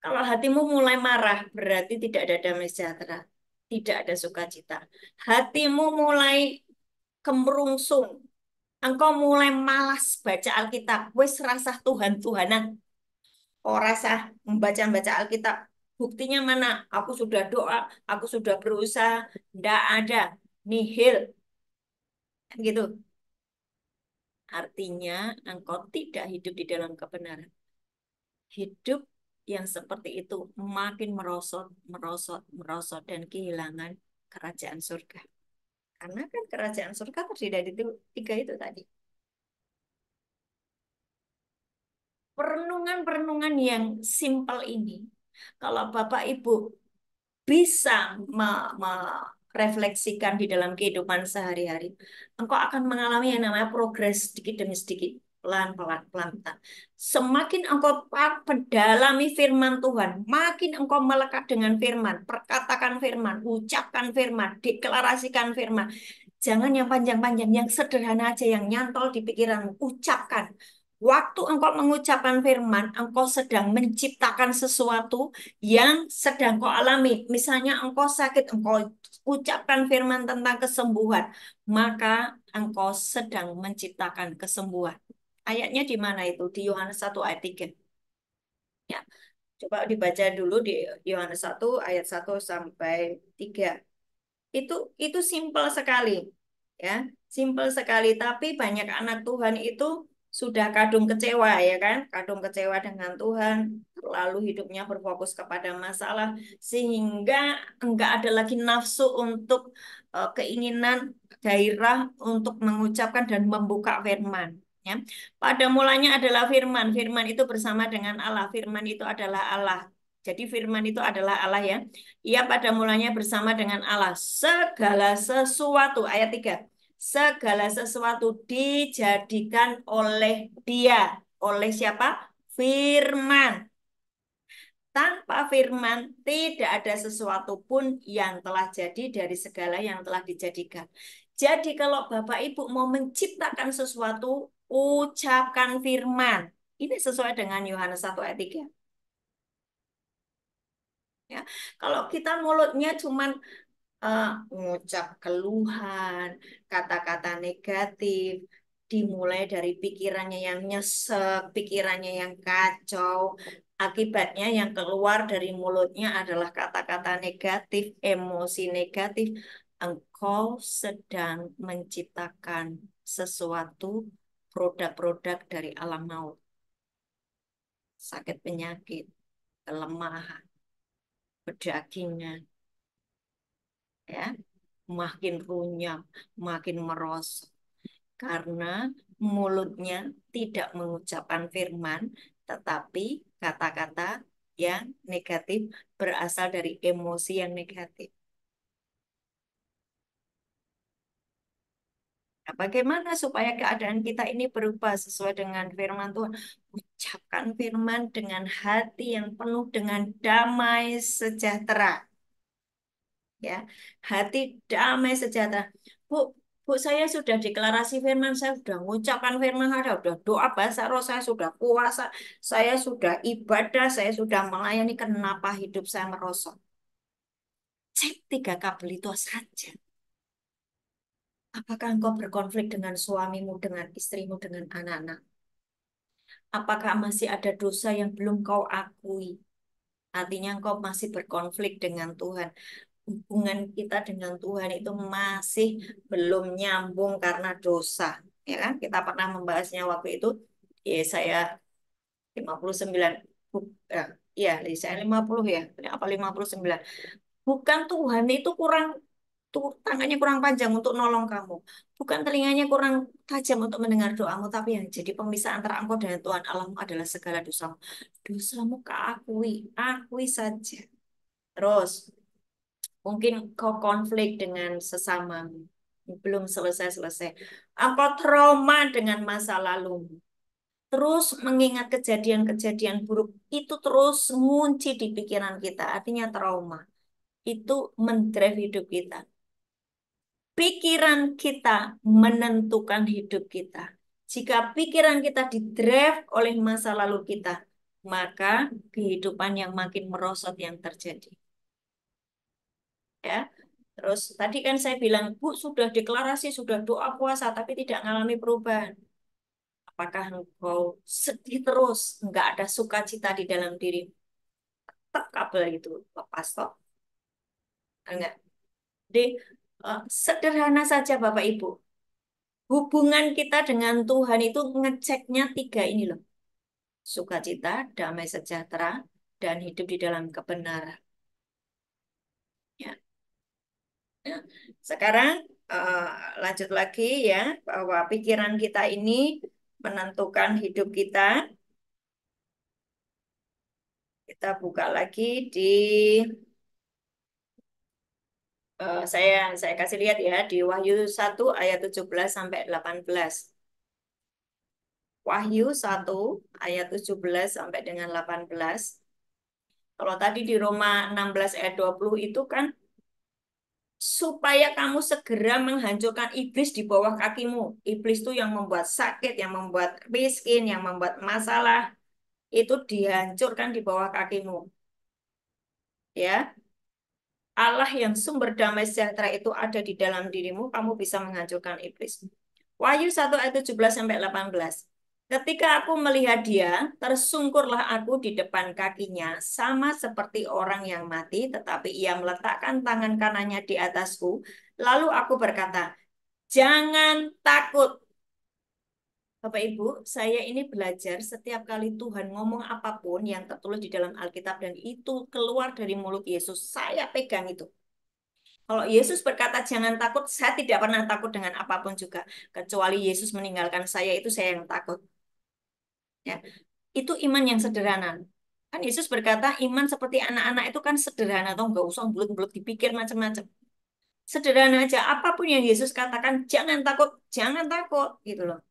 Kalau hatimu mulai marah, berarti tidak ada damai sejahtera, tidak ada sukacita. Hatimu mulai kemerungsung, engkau mulai malas baca Alkitab, wis rasah Tuhan-Tuhanan, oh rasah membaca-baca Alkitab. Buktinya mana? Aku sudah doa, aku sudah berusaha, tidak ada, nihil, gitu. Artinya engkau tidak hidup di dalam kebenaran. Hidup yang seperti itu makin merosot, merosot, merosot dan kehilangan kerajaan surga. Karena kan kerajaan surga terdiri dari tiga itu tadi. Perenungan-perenungan yang simpel ini, kalau Bapak Ibu bisa merefleksikan di dalam kehidupan sehari-hari, engkau akan mengalami yang namanya progres sedikit demi sedikit, pelan-pelan, pelan-pelan. Semakin engkau pedalami firman Tuhan, makin engkau melekat dengan firman, perkatakan firman, ucapkan firman, deklarasikan firman. Jangan yang panjang-panjang, yang sederhana aja, yang nyantol di pikiranmu, ucapkan. Waktu engkau mengucapkan firman, engkau sedang menciptakan sesuatu yang sedang kau alami. Misalnya engkau sakit, engkau ucapkan firman tentang kesembuhan, maka engkau sedang menciptakan kesembuhan. Ayatnya di mana itu? Di Yohanes 1 ayat 3. Ya, coba dibaca dulu di Yohanes 1 ayat 1 sampai 3. Itu simpel sekali, ya, simpel sekali. Tapi banyak anak Tuhan itu sudah kadung kecewa, ya kan, kadung kecewa dengan Tuhan, lalu hidupnya berfokus kepada masalah sehingga enggak ada lagi nafsu untuk keinginan, gairah untuk mengucapkan dan membuka firman. Ya, pada mulanya adalah firman, firman itu bersama dengan Allah, firman itu adalah Allah. Jadi firman itu adalah Allah ya. Ia pada mulanya bersama dengan Allah. Segala sesuatu, ayat 3. Segala sesuatu dijadikan oleh Dia. Oleh siapa? Firman. Tanpa firman tidak ada sesuatu pun yang telah jadi dari segala yang telah dijadikan. Jadi kalau Bapak Ibu mau menciptakan sesuatu, ucapkan firman. Ini sesuai dengan Yohanes 1 ayat 3. Ya. Kalau kita mulutnya cuman mengucap keluhan, kata-kata negatif, dimulai dari pikirannya yang nyesek, pikirannya yang kacau, akibatnya yang keluar dari mulutnya adalah kata-kata negatif, emosi negatif. Engkau sedang menciptakan sesuatu produk-produk dari alam maut, sakit penyakit, kelemahan, pedagingan, ya, makin runyam, makin merosot. Karena mulutnya tidak mengucapkan firman, tetapi kata-kata yang negatif berasal dari emosi yang negatif. Nah, bagaimana supaya keadaan kita ini berubah sesuai dengan firman Tuhan? Ucapkan firman dengan hati yang penuh dengan damai sejahtera. Ya, hati damai sejahtera. Bu, Bu, saya sudah deklarasi firman, saya sudah mengucapkan firman, saya sudah doa bahasa roh, saya sudah puasa, saya sudah ibadah, saya sudah melayani. Kenapa hidup saya merosot? Cek 3 kabel itu saja. Apakah engkau berkonflik dengan suamimu, dengan istrimu, dengan anak-anak? Apakah masih ada dosa yang belum kau akui? Artinya engkau masih berkonflik dengan Tuhan. Hubungan kita dengan Tuhan itu masih belum nyambung karena dosa. Ya kan? Kita pernah membahasnya waktu itu. Yesaya 59. Ya, ya, Yesaya 50 ya. Apa 59? Bukan Tuhan itu kurang tuh tangannya kurang panjang untuk nolong kamu. Bukan telinganya kurang tajam untuk mendengar doamu, tapi yang jadi pemisah antara engkau dengan Tuhan Allahmu adalah segala dosamu. Dosamu keakui, akui saja. Terus, mungkin kau konflik dengan sesamamu. Belum selesai-selesai. Engkau trauma dengan masa lalumu. Terus mengingat kejadian-kejadian buruk itu terus ngunci di pikiran kita. Artinya trauma. Itu mendrive hidup kita. Pikiran kita menentukan hidup kita. Jika pikiran kita didrive oleh masa lalu kita, maka kehidupan yang makin merosot yang terjadi. Ya. Terus tadi kan saya bilang, Bu, sudah deklarasi, sudah doa puasa, tapi tidak mengalami perubahan. Apakah engkau sedih terus, enggak ada sukacita di dalam diri? Tetap kabel itu lepas toh. Enggak. Jadi sederhana saja Bapak Ibu. Hubungan kita dengan Tuhan itu ngeceknya 3 ini loh. Sukacita, damai sejahtera, dan hidup di dalam kebenaran. Ya. Ya. Sekarang eh, lanjut lagi ya, bahwa pikiran kita ini menentukan hidup kita. Kita buka lagi di saya kasih lihat ya di Wahyu 1 ayat 17 sampai 18. Wahyu 1 ayat 17 sampai dengan 18. Kalau tadi di Roma 16 ayat 20 itu kan supaya kamu segera menghancurkan iblis di bawah kakimu. Iblis itu yang membuat sakit, yang membuat miskin, yang membuat masalah, itu dihancurkan di bawah kakimu. Ya, Allah yang sumber damai sejahtera itu ada di dalam dirimu, kamu bisa menghancurkan iblis. Wahyu 1 ayat 17 sampai 18. Ketika aku melihat dia, tersungkurlah aku di depan kakinya, sama seperti orang yang mati, tetapi ia meletakkan tangan kanannya di atasku. Lalu aku berkata, jangan takut. Bapak Ibu, saya ini belajar setiap kali Tuhan ngomong apapun yang tertulis di dalam Alkitab dan itu keluar dari mulut Yesus, saya pegang itu. Kalau Yesus berkata jangan takut, saya tidak pernah takut dengan apapun juga. Kecuali Yesus meninggalkan saya, itu saya yang takut. Ya, itu iman yang sederhana. Kan Yesus berkata iman seperti anak-anak itu kan sederhana, atau nggak usah bulut-bulut dipikir macam-macam. Sederhana aja, apapun yang Yesus katakan, jangan takut, gitu loh.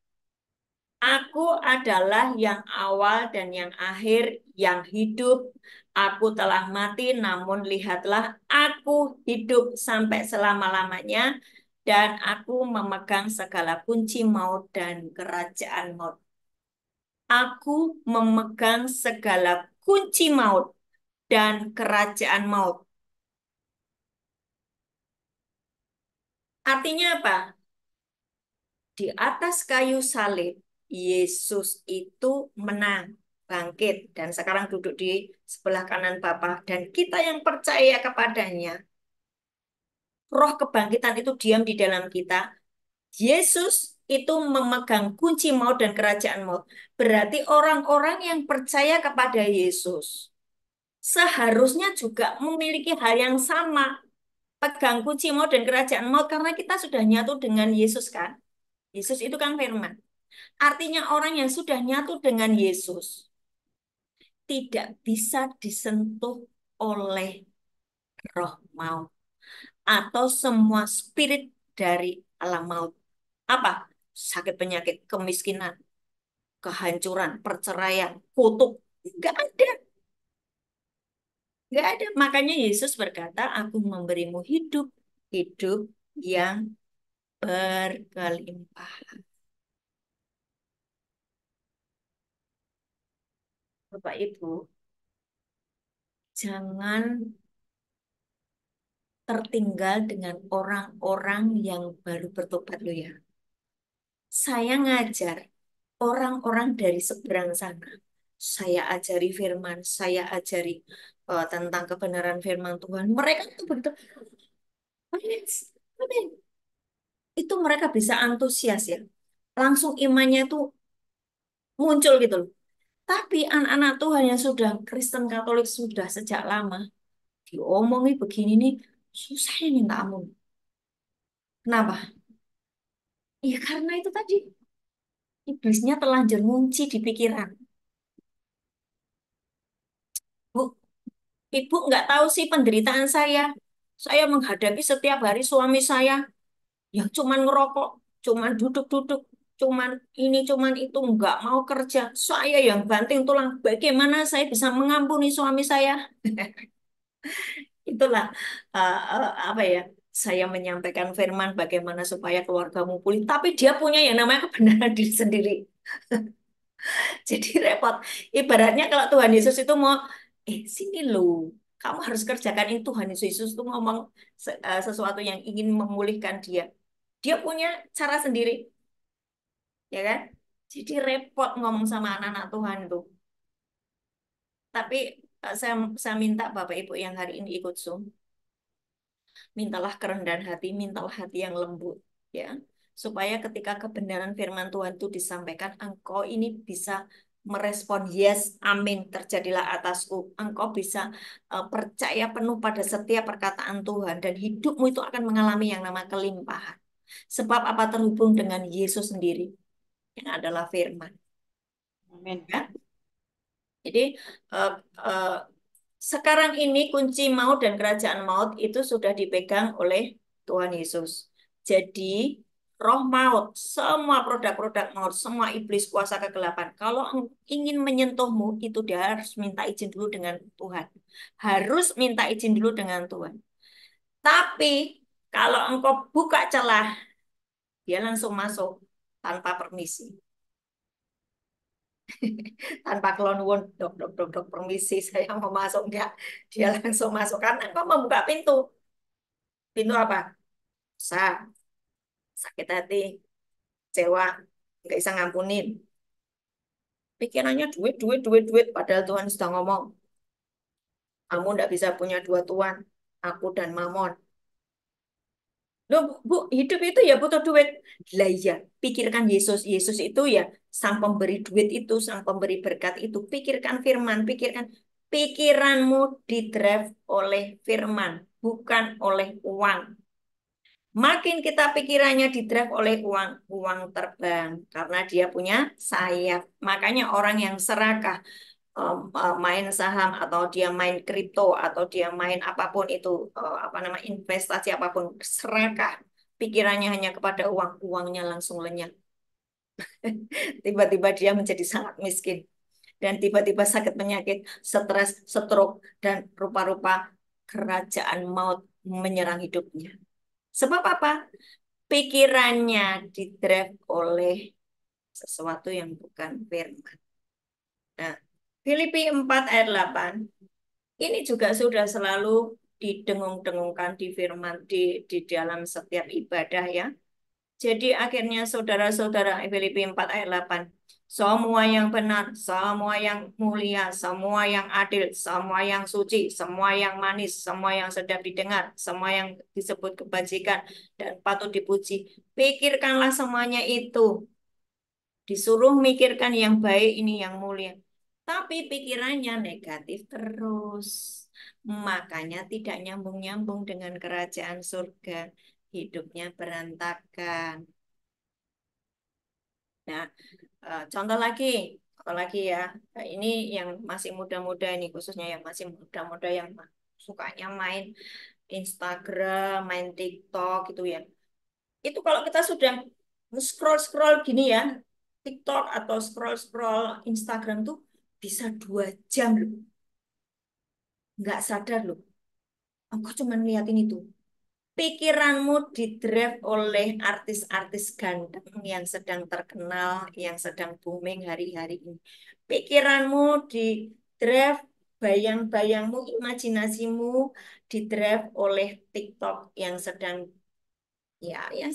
Aku adalah yang awal dan yang akhir, yang hidup. Aku telah mati, namun lihatlah, aku hidup sampai selama-lamanya. dan aku memegang segala kunci maut dan kerajaan maut. Aku memegang segala kunci maut dan kerajaan maut. Artinya apa? Di atas kayu salib, Yesus itu menang, bangkit, dan sekarang duduk di sebelah kanan Bapa. Dan kita yang percaya kepadanya, roh kebangkitan itu diam di dalam kita. Yesus itu memegang kunci maut dan kerajaan maut. Berarti orang-orang yang percaya kepada Yesus seharusnya juga memiliki hal yang sama. Pegang kunci maut dan kerajaan maut karena kita sudah nyatu dengan Yesus kan. Yesus itu kan firman. Artinya orang yang sudah nyatu dengan Yesus tidak bisa disentuh oleh roh maut atau semua spirit dari alam maut. Apa? Sakit penyakit, kemiskinan, kehancuran, perceraian, kutuk. Enggak ada. Enggak ada. Makanya Yesus berkata, aku memberimu hidup. Hidup yang berkelimpah. Bapak Ibu, jangan tertinggal dengan orang-orang yang baru bertobat loh ya. Saya ngajar orang-orang dari seberang sana. Saya ajari firman, saya ajari tentang kebenaran firman Tuhan. Mereka tuh begitu, amin, amin. Itu mereka bisa antusias ya. Langsung imannya tuh muncul gitu loh. Tapi anak-anak Tuhan yang sudah Kristen Katolik sudah sejak lama, diomongi begini nih, susahnya minta ampun. Kenapa? Ya karena itu tadi, iblisnya telanjur ngunci di pikiran. Bu, ibu nggak tahu sih penderitaan saya. Saya menghadapi setiap hari suami saya yang cuman ngerokok, cuman duduk-duduk, cuman ini, cuman itu, nggak mau kerja. Saya yang banting tulang. Bagaimana saya bisa mengampuni suami saya? Itulah apa ya? Saya menyampaikan firman bagaimana supaya keluargamu pulih. Tapi dia punya yang namanya kebenaran diri sendiri. Jadi repot. Ibaratnya kalau Tuhan Yesus itu mau, sini loh, kamu harus kerjakan ini. Tuhan Yesus itu ngomong sesuatu yang ingin memulihkan dia. Dia punya cara sendiri, ya kan? Jadi repot ngomong sama anak-anak Tuhan tuh. Tapi saya minta Bapak Ibu yang hari ini ikut Zoom, mintalah kerendahan hati, mintalah hati yang lembut, ya. Supaya ketika kebenaran firman Tuhan itu disampaikan, engkau ini bisa merespon, yes, amin, terjadilah atasku. Engkau bisa percaya penuh pada setiap perkataan Tuhan, dan hidupmu itu akan mengalami yang nama kelimpahan. Sebab apa? Terhubung dengan Yesus sendiri, yang adalah firman. Amin. Ya? Jadi eh, eh, sekarang ini kunci maut dan kerajaan maut itu sudah dipegang oleh Tuhan Yesus. Jadi roh maut, semua produk-produk maut, semua iblis kuasa kegelapan, kalau ingin menyentuhmu itu dia harus minta izin dulu dengan Tuhan. Harus minta izin dulu dengan Tuhan. Tapi kalau engkau buka celah, dia langsung masuk tanpa permisi. Tanpa kelonwon, dok, dok, dok, dok, permisi, saya mau masuk, enggak. Dia langsung masuk, karena engkau membuka pintu. Pintu apa? Dosa, sakit hati, kecewa, nggak bisa ngampunin. Pikirannya duit, duit, duit, duit. Padahal Tuhan sudah ngomong, kamu nggak bisa punya dua tuan, aku dan Mamon. Loh, Bu, hidup itu ya butuh duit. Lah iya, pikirkan Yesus. Yesus itu ya sang pemberi duit itu, sang pemberi berkat itu. Pikirkan firman, pikirkan. Pikiranmu didrive oleh firman, bukan oleh uang. Makin kita pikirannya didrive oleh uang, uang terbang. Karena dia punya sayap. Makanya orang yang serakah, main saham atau dia main kripto atau dia main apapun itu, apa nama, investasi apapun, serakah pikirannya hanya kepada uang, uangnya langsung lenyap. Tiba-tiba dia menjadi sangat miskin dan tiba-tiba sakit penyakit, stres, stroke, dan rupa-rupa kerajaan maut menyerang hidupnya. Sebab apa? pikirannya didrive oleh sesuatu yang bukan firman. Nah, Filipi 4 ayat 8 ini juga sudah selalu didengung-dengungkan di firman di dalam setiap ibadah ya. Jadi akhirnya saudara-saudara Filipi 4 ayat 8 semua yang benar, semua yang mulia, semua yang adil, semua yang suci, semua yang manis, semua yang sedap didengar, semua yang disebut kebajikan dan patut dipuji. Pikirkanlah semuanya itu. Disuruh mikirkan yang baik ini yang mulia. Tapi pikirannya negatif terus. Makanya tidak nyambung-nyambung dengan kerajaan surga. Hidupnya berantakan. Nah, contoh lagi ya. Nah, ini yang masih muda-muda ini, khususnya yang masih muda-muda yang sukanya main Instagram, main TikTok gitu ya. Itu kalau kita sudah scroll-scroll gini ya, TikTok atau scroll-scroll Instagram tuh bisa 2 jam loh. Nggak sadar loh. Aku cuma liatin itu. Pikiranmu didrive oleh artis-artis ganteng yang sedang terkenal, yang sedang booming hari-hari ini. Pikiranmu didrive, bayang-bayangmu, imajinasimu didrive oleh TikTok yang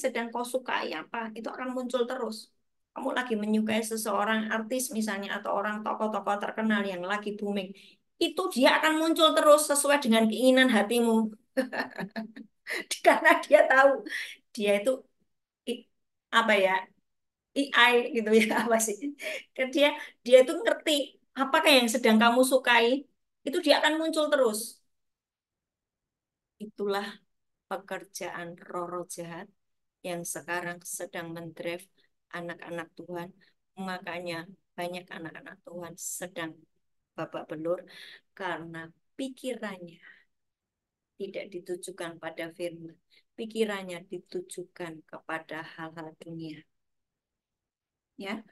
sedang kau sukai apa, itu akan muncul terus. Kamu lagi menyukai seseorang artis misalnya atau orang tokoh-tokoh terkenal yang lagi booming. Itu dia akan muncul terus sesuai dengan keinginan hatimu. Karena dia tahu dia itu i- apa ya AI gitu ya apa sih kan dia itu ngerti apakah yang sedang kamu sukai itu dia akan muncul terus. Itulah pekerjaan roh-roh jahat yang sekarang sedang mendrive anak-anak Tuhan. Makanya banyak anak-anak Tuhan sedang babak belur karena pikirannya tidak ditujukan pada firman. Pikirannya ditujukan kepada hal-hal dunia. Ya,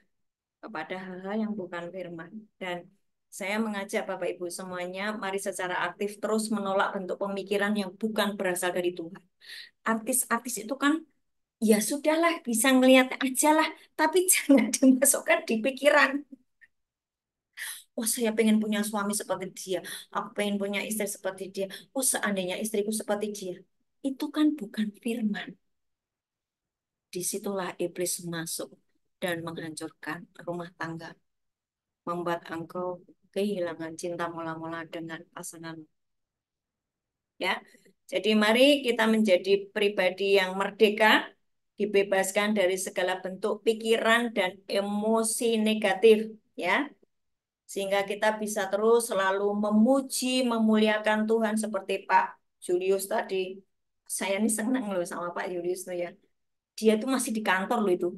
kepada hal-hal yang bukan firman. Dan saya mengajak Bapak Ibu semuanya, mari secara aktif terus menolak bentuk pemikiran yang bukan berasal dari Tuhan. Artis-artis itu kan, ya sudahlah, bisa ngelihat aja lah, tapi jangan dimasukkan di pikiran. Oh, saya pengen punya suami seperti dia. Aku pengen punya istri seperti dia. Oh, seandainya istriku seperti dia. Itu kan bukan firman. Disitulah iblis masuk dan menghancurkan rumah tangga, membuat engkau kehilangan cinta mula-mula dengan pasangan. Ya, jadi mari kita menjadi pribadi yang merdeka, dibebaskan dari segala bentuk pikiran dan emosi negatif, ya, sehingga kita bisa terus selalu memuji, memuliakan Tuhan seperti Pak Julius tadi. Saya ini senang loh sama Pak Julius tuh ya. Dia tuh masih di kantor loh itu.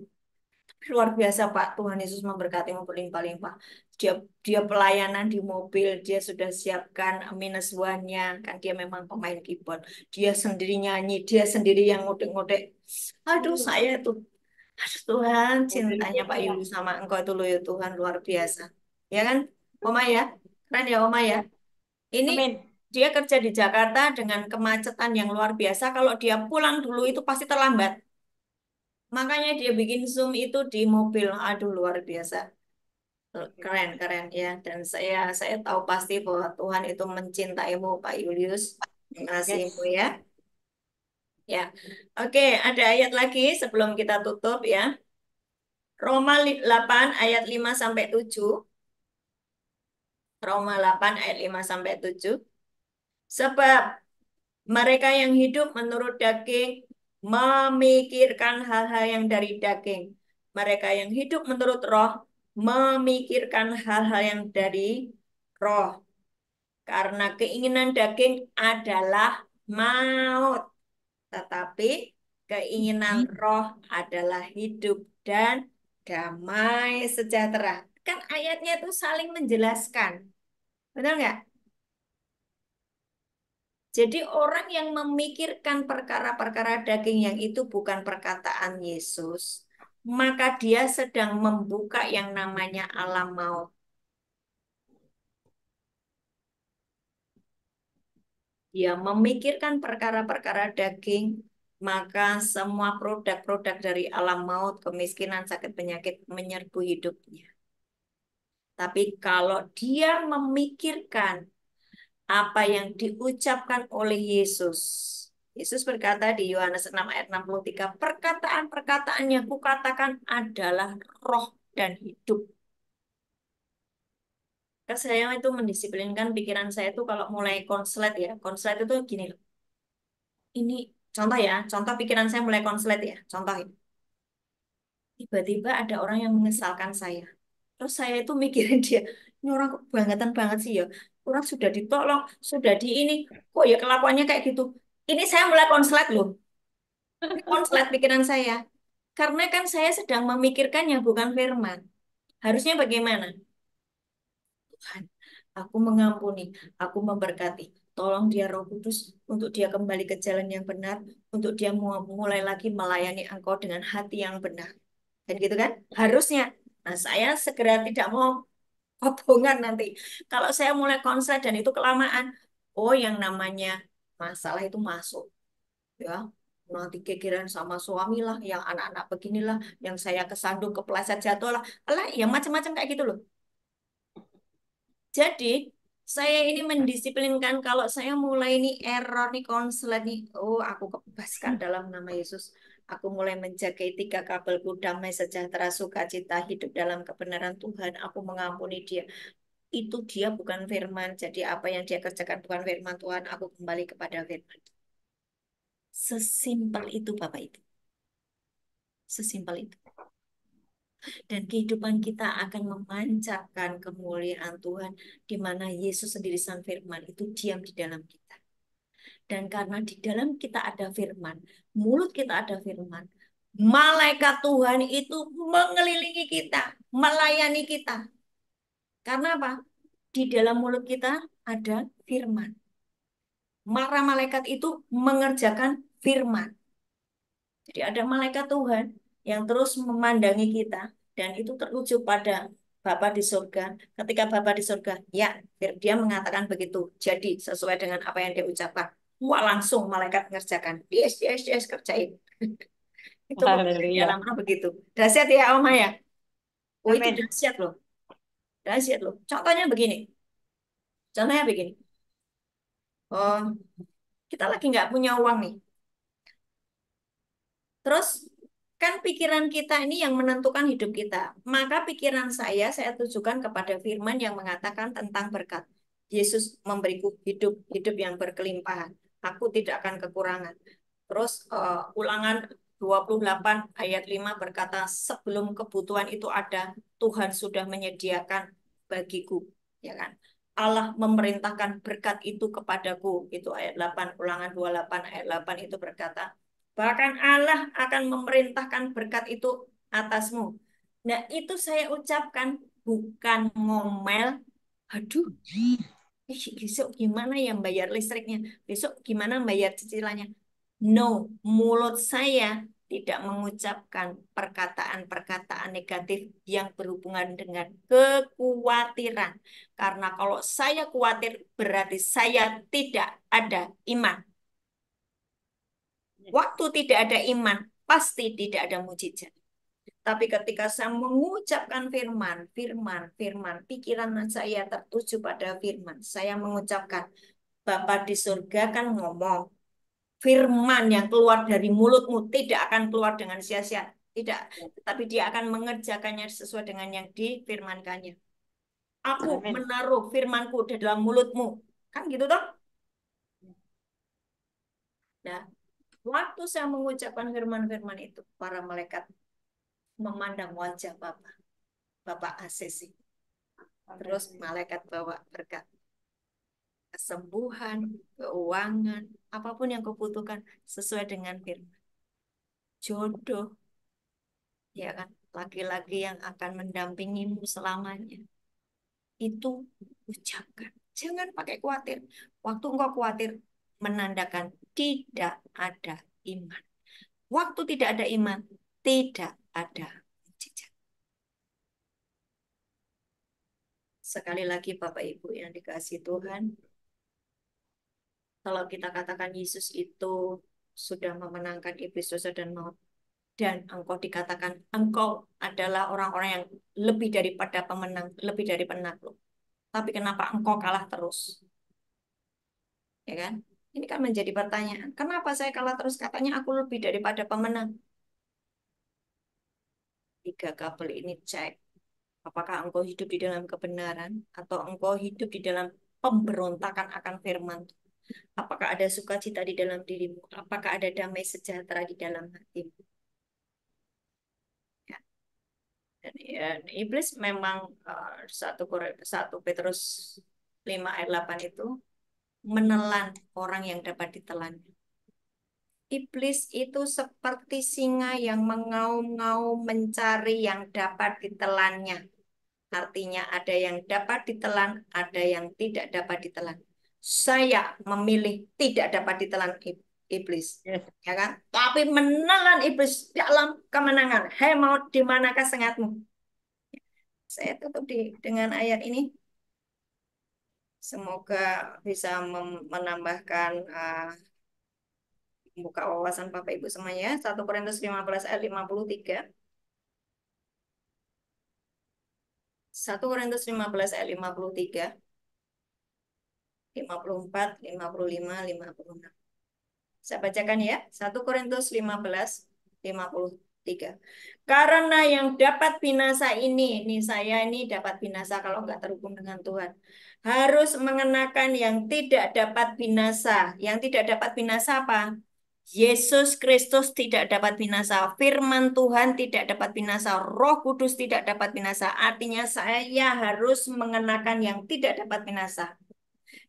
Luar biasa Pak, Tuhan Yesus memberkatimu berlimpah-limpah. Dia dia pelayanan di mobil, dia sudah siapkan minus one-nya, kan dia memang pemain keyboard. Dia sendiri nyanyi, dia sendiri yang ngudek-ngudek. Aduh, saya tuh, aduh Tuhan, cintanya Pak Yuli sama engkau itu loh ya Tuhan, luar biasa. Ya kan, Oma ya? Keren ya Oma ya? Ini Amin. dia kerja di Jakarta dengan kemacetan yang luar biasa. Kalau dia pulang dulu itu pasti terlambat. Makanya dia bikin Zoom itu di mobil. Aduh, luar biasa. Keren, keren ya. Dan saya tahu pasti bahwa Tuhan itu mencintaimu, Pak Julius. Mengasihimu Yes. ya. Ya. Oke, ada ayat lagi sebelum kita tutup ya. Roma 8 ayat 5 sampai 7. Roma 8 ayat 5 sampai 7. Sebab mereka yang hidup menurut daging memikirkan hal-hal yang dari daging. Mereka yang hidup menurut roh memikirkan hal-hal yang dari roh. Karena keinginan daging adalah maut, tetapi keinginan roh adalah hidup dan damai sejahtera. Kan ayatnya itu saling menjelaskan. Betul nggak? Jadi orang yang memikirkan perkara-perkara daging yang itu bukan perkataan Yesus, maka dia sedang membuka yang namanya alam maut. Dia memikirkan perkara-perkara daging, maka semua produk-produk dari alam maut, kemiskinan, sakit, penyakit menyerbu hidupnya. Tapi kalau dia memikirkan apa yang diucapkan oleh Yesus, Yesus berkata di Yohanes 6 ayat 63, perkataan-perkataan yang kukatakan adalah roh dan hidup. Saya itu mendisiplinkan pikiran saya itu kalau mulai konslet ya. Konslet itu gini loh. Ini contoh ya, contoh pikiran saya mulai konslet ya. Contoh ini. Tiba-tiba ada orang yang mengesalkan saya. Terus saya itu mikirin dia, ini orang kebangetan banget sih ya. Orang sudah ditolong, sudah di ini, kok ya kelakuannya kayak gitu. Ini saya mulai konslet loh. Ini konslet pikiran saya. Karena kan saya sedang memikirkan yang bukan firman. Harusnya bagaimana? Tuhan, aku mengampuni, aku memberkati. Tolong dia Roh Kudus untuk dia kembali ke jalan yang benar, untuk dia mulai lagi melayani Engkau dengan hati yang benar. Dan gitu kan? Harusnya. Nah, saya segera tidak mau hubungan nanti. Kalau saya mulai konser dan itu kelamaan, oh yang namanya masalah itu masuk. Ya, nanti kekiran sama suami lah, yang anak-anak beginilah, yang saya kesandung, kepleset jatuh lah. Alah, yang macam-macam kayak gitu loh. Jadi, saya ini mendisiplinkan kalau saya mulai ini error nih konslet nih, oh aku kebaskan dalam nama Yesus. Aku mulai menjaga tiga kabelku damai sejahtera sukacita hidup dalam kebenaran Tuhan. Aku mengampuni dia. Itu dia bukan firman. Jadi apa yang dia kerjakan bukan firman Tuhan. Aku kembali kepada firman. Sesimpel itu Bapak Ibu. Sesimpel itu. Dan kehidupan kita akan memancarkan kemuliaan Tuhan, di mana Yesus sendiri sang firman itu diam di dalam kita. Dan karena di dalam kita ada firman, mulut kita ada firman, malaikat Tuhan itu mengelilingi kita, melayani kita. Karena apa? Di dalam mulut kita ada firman. Para malaikat itu mengerjakan firman. Jadi ada malaikat Tuhan yang terus memandangi kita dan itu teruju pada Bapa di surga. Ketika Bapa di surga, ya dia mengatakan begitu. Jadi sesuai dengan apa yang dia ucapkan. Wah langsung malaikat mengerjakan. Yes, yes, yes, kerjain. Itu pekerjaan di Haleluya. alam roh begitu. Dahsyat ya Om ya. Oh itu Amin. dahsyat loh. Dahsyat loh. Contohnya begini. Contohnya begini. Oh, kita lagi nggak punya uang nih. Terus kan pikiran kita ini yang menentukan hidup kita. Maka pikiran saya tujukan kepada firman yang mengatakan tentang berkat. Yesus memberiku hidup, hidup yang berkelimpahan. Aku tidak akan kekurangan. Terus Ulangan 28 ayat 5 berkata, sebelum kebutuhan itu ada, Tuhan sudah menyediakan bagiku. Ya kan? Allah memerintahkan berkat itu kepadaku. Itu ayat 8, Ulangan 28 ayat 8 itu berkata, bahkan Allah akan memerintahkan berkat itu atasmu. Nah, itu saya ucapkan bukan ngomel. Aduh, besok gimana ya bayar listriknya? Besok gimana bayar cicilannya? No, mulut saya tidak mengucapkan perkataan-perkataan negatif yang berhubungan dengan kekhawatiran. Karena kalau saya khawatir, berarti saya tidak ada iman. Waktu tidak ada iman, pasti tidak ada mujizat. Tapi ketika saya mengucapkan firman, firman, firman, pikiran saya tertuju pada firman. Saya mengucapkan, Bapa di surga kan ngomong, firman yang keluar dari mulutmu tidak akan keluar dengan sia-sia. Tidak, tapi dia akan mengerjakannya sesuai dengan yang difirmankannya. Aku Amin. menaruh firmanku di dalam mulutmu. Kan gitu toh? Nah, waktu saya mengucapkan firman-firman itu, para malaikat memandang wajah Bapak, Bapak ACC. Terus malaikat bawa berkat, kesembuhan, keuangan, apapun yang kau butuhkan sesuai dengan firman. Jodoh, ya kan? Laki-laki yang akan mendampingimu selamanya. Itu ucapkan. Jangan pakai khawatir. Waktu engkau khawatir, menandakan tidak ada iman. Waktu tidak ada iman, tidak ada mujizat. Sekali lagi Bapak Ibu yang dikasihi Tuhan, kalau kita katakan Yesus itu sudah memenangkan iblis, dosa dan maut. Dan engkau dikatakan engkau adalah orang-orang yang lebih daripada pemenang, lebih dari penakluk. Tapi kenapa engkau kalah terus? Ya kan? Ini kan menjadi pertanyaan. Kenapa saya kalah terus? Katanya aku lebih daripada pemenang. 3 kabel ini cek. Apakah engkau hidup di dalam kebenaran atau engkau hidup di dalam pemberontakan akan firman? Apakah ada sukacita di dalam dirimu? Apakah ada damai sejahtera di dalam hatimu? Ya. Dan ya, iblis memang 1 Petrus 5 ayat 8 itu menelan orang yang dapat ditelan. Iblis itu seperti singa yang mengaum-ngaum mencari yang dapat ditelannya. Artinya ada yang dapat ditelan, ada yang tidak dapat ditelan. Saya memilih tidak dapat ditelan iblis. Yes. Ya kan? Tapi menelan iblis dalam kemenangan. Hei maut, di manakah sengatmu? Saya tutup dengan ayat ini. Semoga bisa menambahkan membuka wawasan Bapak Ibu semuanya. 1 Korintus 15 ayat 53. 1 Korintus 15 ayat 53. 54, 55, 56. Saya bacakan ya. 1 Korintus 15, 53. Karena yang dapat binasa ini saya ini dapat binasa kalau nggak terhubung dengan Tuhan. Harus mengenakan yang tidak dapat binasa. Yang tidak dapat binasa apa? Yesus Kristus tidak dapat binasa. Firman Tuhan tidak dapat binasa. Roh Kudus tidak dapat binasa. Artinya saya harus mengenakan yang tidak dapat binasa.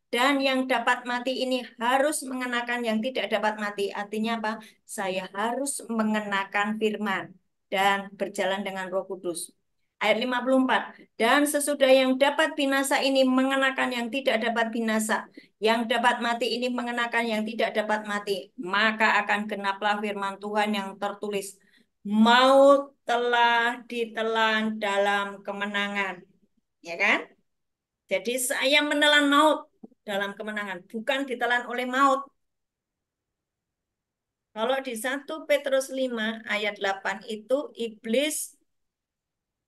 Dan yang dapat mati ini harus mengenakan yang tidak dapat mati. Artinya apa? Saya harus mengenakan firman dan berjalan dengan Roh Kudus. Ayat 54. Dan sesudah yang dapat binasa ini mengenakan yang tidak dapat binasa, yang dapat mati ini mengenakan yang tidak dapat mati, maka akan genaplah firman Tuhan yang tertulis, maut telah ditelan dalam kemenangan. Ya kan? Jadi saya menelan maut dalam kemenangan, bukan ditelan oleh maut. Kalau di 1 Petrus 5 ayat 8 itu iblis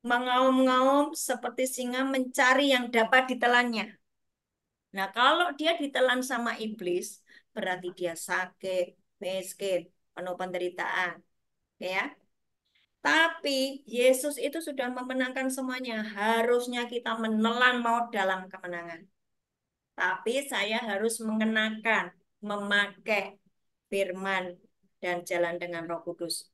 mengaum-ngaum seperti singa mencari yang dapat ditelannya. Nah, kalau dia ditelan sama iblis, berarti dia sakit, miskin, penuh penderitaan. Ya. Tapi Yesus itu sudah memenangkan semuanya. Harusnya kita menelan maut dalam kemenangan. Tapi saya harus mengenakan, memakai firman dan jalan dengan Roh Kudus.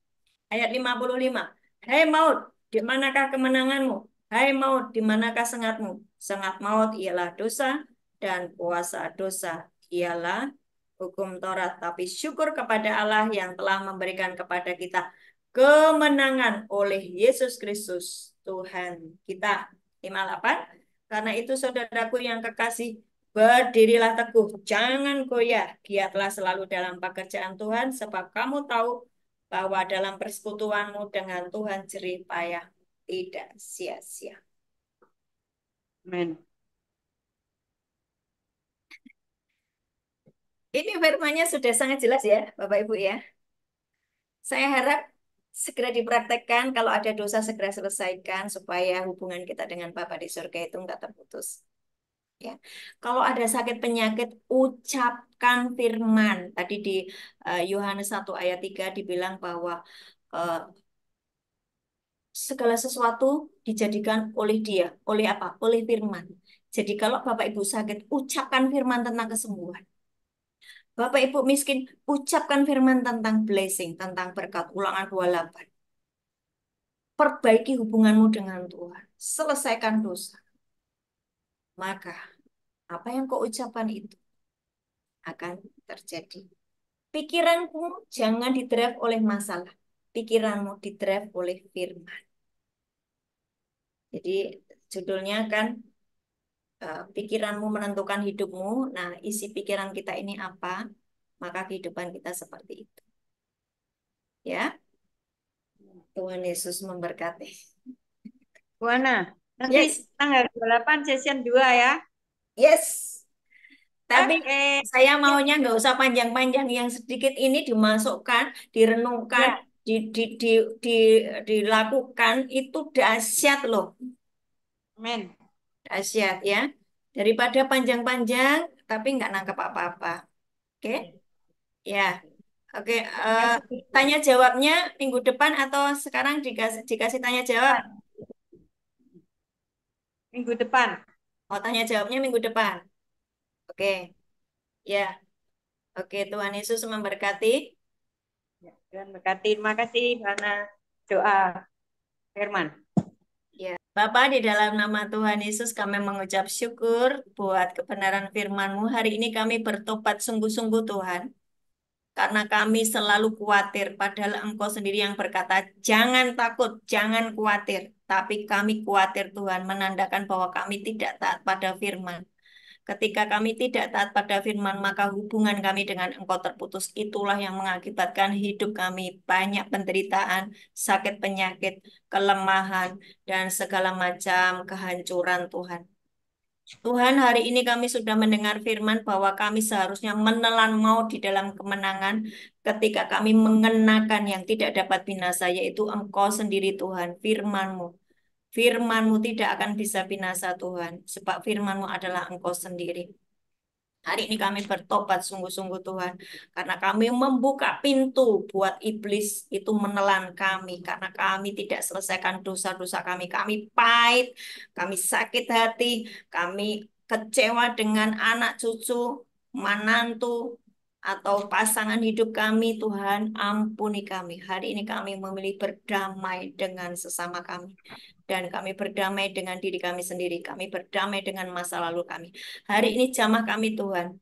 Ayat 55. Hai maut, di manakah kemenanganmu? Hai maut, di manakah sengatmu? Sengat maut ialah dosa dan kuasa dosa ialah hukum Taurat. Tapi syukur kepada Allah yang telah memberikan kepada kita kemenangan oleh Yesus Kristus Tuhan kita. 58. Karena itu saudaraku yang kekasih, berdirilah teguh, jangan goyah, giatlah selalu dalam pekerjaan Tuhan, sebab kamu tahu bahwa dalam persekutuanmu dengan Tuhan jerih payah tidak sia-sia. Amin. Ini firman-Nya sudah sangat jelas ya, Bapak Ibu ya. Saya harap segera dipraktekkan, kalau ada dosa segera selesaikan supaya hubungan kita dengan Bapa di surga itu enggak terputus. Ya. Kalau ada sakit penyakit, ucapkan firman. Tadi di Yohanes 1 ayat 3 dibilang bahwa segala sesuatu dijadikan oleh dia. Oleh apa? Oleh firman. Jadi kalau Bapak Ibu sakit, ucapkan firman tentang kesembuhan. Bapak Ibu miskin, ucapkan firman tentang blessing, tentang berkat. Ulangan 28. Perbaiki hubunganmu dengan Tuhan. Selesaikan dosa. Maka apa yang kau ucapkan itu akan terjadi. Pikiranmu jangan didrive oleh masalah. Pikiranmu didrive oleh firman. Jadi judulnya kan pikiranmu menentukan hidupmu. Nah, isi pikiran kita ini apa? Maka kehidupan kita seperti itu. Ya. Tuhan Yesus memberkati. Buana, nanti Yes. tanggal 28 session 2 ya. Yes. Tapi Oke. saya Ya, maunya nggak usah panjang-panjang, yang sedikit ini dimasukkan, direnungkan, ya, di, di, di, di, dilakukan itu dahsyat loh, amin. dahsyat ya. Daripada panjang-panjang tapi nggak nangkep apa-apa. Oke, ya, oke. Yang eh, kedua, Tanya jawabnya minggu depan atau sekarang dikasih tanya jawab? minggu depan. Oh, tanya jawabnya minggu depan. Oke, ya, oke. Tuhan Yesus memberkati. Ya, Tuhan berkati. Terima kasih karena doa Firman. Ya, Bapa, di dalam nama Tuhan Yesus kami mengucap syukur buat kebenaran firman-Mu. Hari ini kami bertobat sungguh-sungguh Tuhan. Karena kami selalu khawatir, padahal Engkau sendiri yang berkata, jangan takut, jangan khawatir. Tapi kami khawatir Tuhan, menandakan bahwa kami tidak taat pada firman. Ketika kami tidak taat pada firman, maka hubungan kami dengan Engkau terputus. Itulah yang mengakibatkan hidup kami banyak penderitaan, sakit penyakit, kelemahan, dan segala macam kehancuran Tuhan. Tuhan, hari ini kami sudah mendengar firman bahwa kami seharusnya menelan maut di dalam kemenangan ketika kami mengenakan yang tidak dapat binasa, yaitu Engkau sendiri Tuhan, firman-Mu. Firman-Mu tidak akan bisa binasa Tuhan, sebab firman-Mu adalah Engkau sendiri. Hari ini kami bertobat sungguh-sungguh Tuhan, karena kami membuka pintu buat iblis itu menelan kami, karena kami tidak selesaikan dosa-dosa kami. Kami pahit, kami sakit hati, kami kecewa dengan anak cucu, menantu, atau pasangan hidup kami. Tuhan, ampuni kami. Hari ini kami memilih berdamai dengan sesama kami. Dan kami berdamai dengan diri kami sendiri. Kami berdamai dengan masa lalu kami. Hari ini jamah kami Tuhan.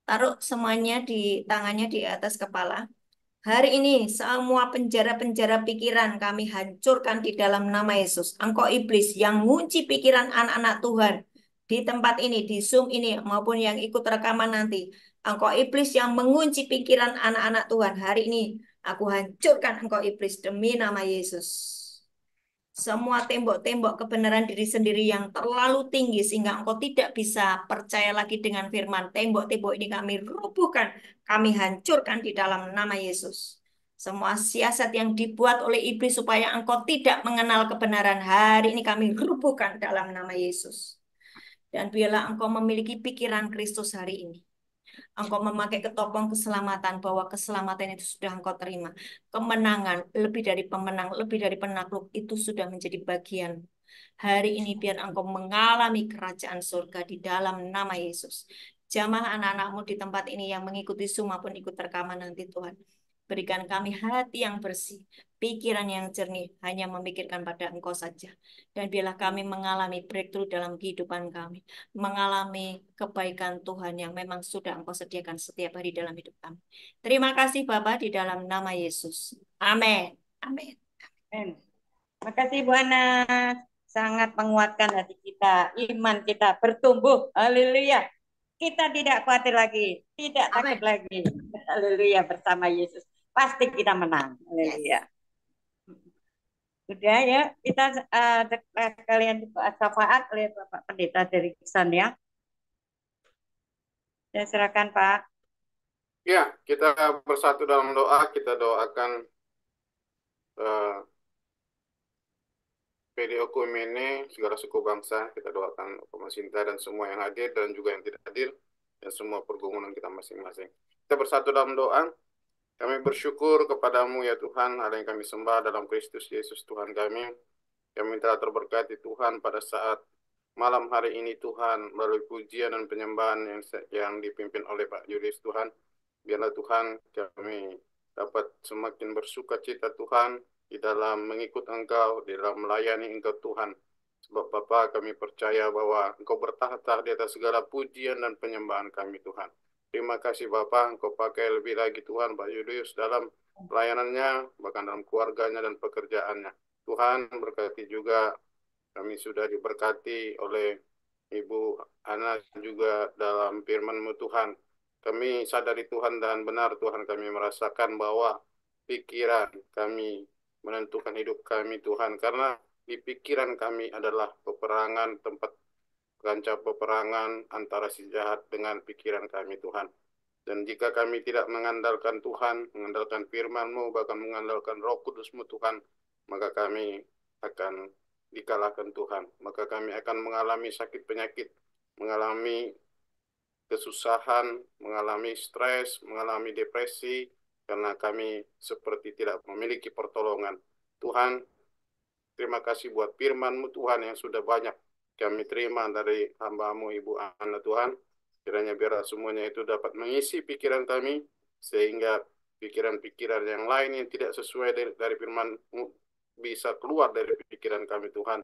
Taruh semuanya di tangannya di atas kepala. Hari ini semua penjara-penjara pikiran kami hancurkan di dalam nama Yesus. Engkau iblis yang ngunci pikiran anak-anak Tuhan di tempat ini, di Zoom ini, maupun yang ikut rekaman nanti. Engkau iblis yang mengunci pikiran anak-anak Tuhan. Hari ini aku hancurkan engkau iblis demi nama Yesus. Semua tembok-tembok kebenaran diri sendiri yang terlalu tinggi sehingga engkau tidak bisa percaya lagi dengan firman. Tembok-tembok ini kami rubuhkan, kami hancurkan di dalam nama Yesus. Semua siasat yang dibuat oleh iblis supaya engkau tidak mengenal kebenaran, hari ini kami rubuhkan dalam nama Yesus. Dan biarlah engkau memiliki pikiran Kristus hari ini. Engkau memakai ketopong keselamatan, bahwa keselamatan itu sudah engkau terima. Kemenangan, lebih dari pemenang, lebih dari penakluk, itu sudah menjadi bagian. Hari ini biar engkau mengalami kerajaan surga di dalam nama Yesus. Jamaah anak-anakmu di tempat ini yang mengikuti Zoom maupun ikut rekaman nanti Tuhan. Berikan kami hati yang bersih, pikiran yang jernih, hanya memikirkan pada Engkau saja. Dan biarlah kami mengalami breakthrough dalam kehidupan kami, mengalami kebaikan Tuhan yang memang sudah Engkau sediakan setiap hari dalam hidup kami. Terima kasih Bapa di dalam nama Yesus. Amin. Amin. Amin. Terima kasih Bu Ana. Sangat menguatkan hati kita. Iman kita bertumbuh. Haleluya. Kita tidak khawatir lagi. Tidak takut Amin. lagi. Haleluya bersama Yesus. Pasti kita menang. Haleluya. Yes. Udah ya, kita kalian syafaat oleh Bapak Pendeta dari Kisan ya. Saya silakan Pak. Ya, kita bersatu dalam doa, kita doakan PDO Kumene, segala suku bangsa, kita doakan Bapak Sinta dan semua yang hadir dan juga yang tidak hadir, dan semua pergumulan kita masing-masing. Kita bersatu dalam doa, kami bersyukur kepadamu ya Tuhan, ada yang kami sembah dalam Kristus Yesus Tuhan kami. Kami telah terberkati Tuhan pada saat malam hari ini Tuhan, melalui pujian dan penyembahan yang dipimpin oleh Pak Yulis Tuhan. Biarlah Tuhan kami dapat semakin bersuka cita Tuhan di dalam mengikut Engkau, di dalam melayani Engkau Tuhan. Sebab Bapa kami percaya bahwa Engkau bertahta di atas segala pujian dan penyembahan kami Tuhan. Terima kasih Bapa, Engkau pakai lebih lagi Tuhan Pak Yulius dalam pelayanannya, bahkan dalam keluarganya dan pekerjaannya. Tuhan berkati juga, kami sudah diberkati oleh Ibu Ana juga dalam firman-Mu Tuhan. Kami sadari Tuhan dan benar Tuhan, kami merasakan bahwa pikiran kami menentukan hidup kami Tuhan. Karena di pikiran kami adalah peperangan, tempat kancah peperangan antara si jahat dengan pikiran kami, Tuhan. Dan jika kami tidak mengandalkan Tuhan, mengandalkan firman-Mu, bahkan mengandalkan Roh Kudus-Mu, Tuhan, maka kami akan dikalahkan, Tuhan. Maka kami akan mengalami sakit penyakit, mengalami kesusahan, mengalami stres, mengalami depresi, karena kami seperti tidak memiliki pertolongan. Tuhan, terima kasih buat firman-Mu, Tuhan, yang sudah banyak kami terima dari hamba-Mu, Ibu Ana, Tuhan. Kiranya biar semuanya itu dapat mengisi pikiran kami, sehingga pikiran-pikiran yang lain yang tidak sesuai dari firman-Mu bisa keluar dari pikiran kami, Tuhan.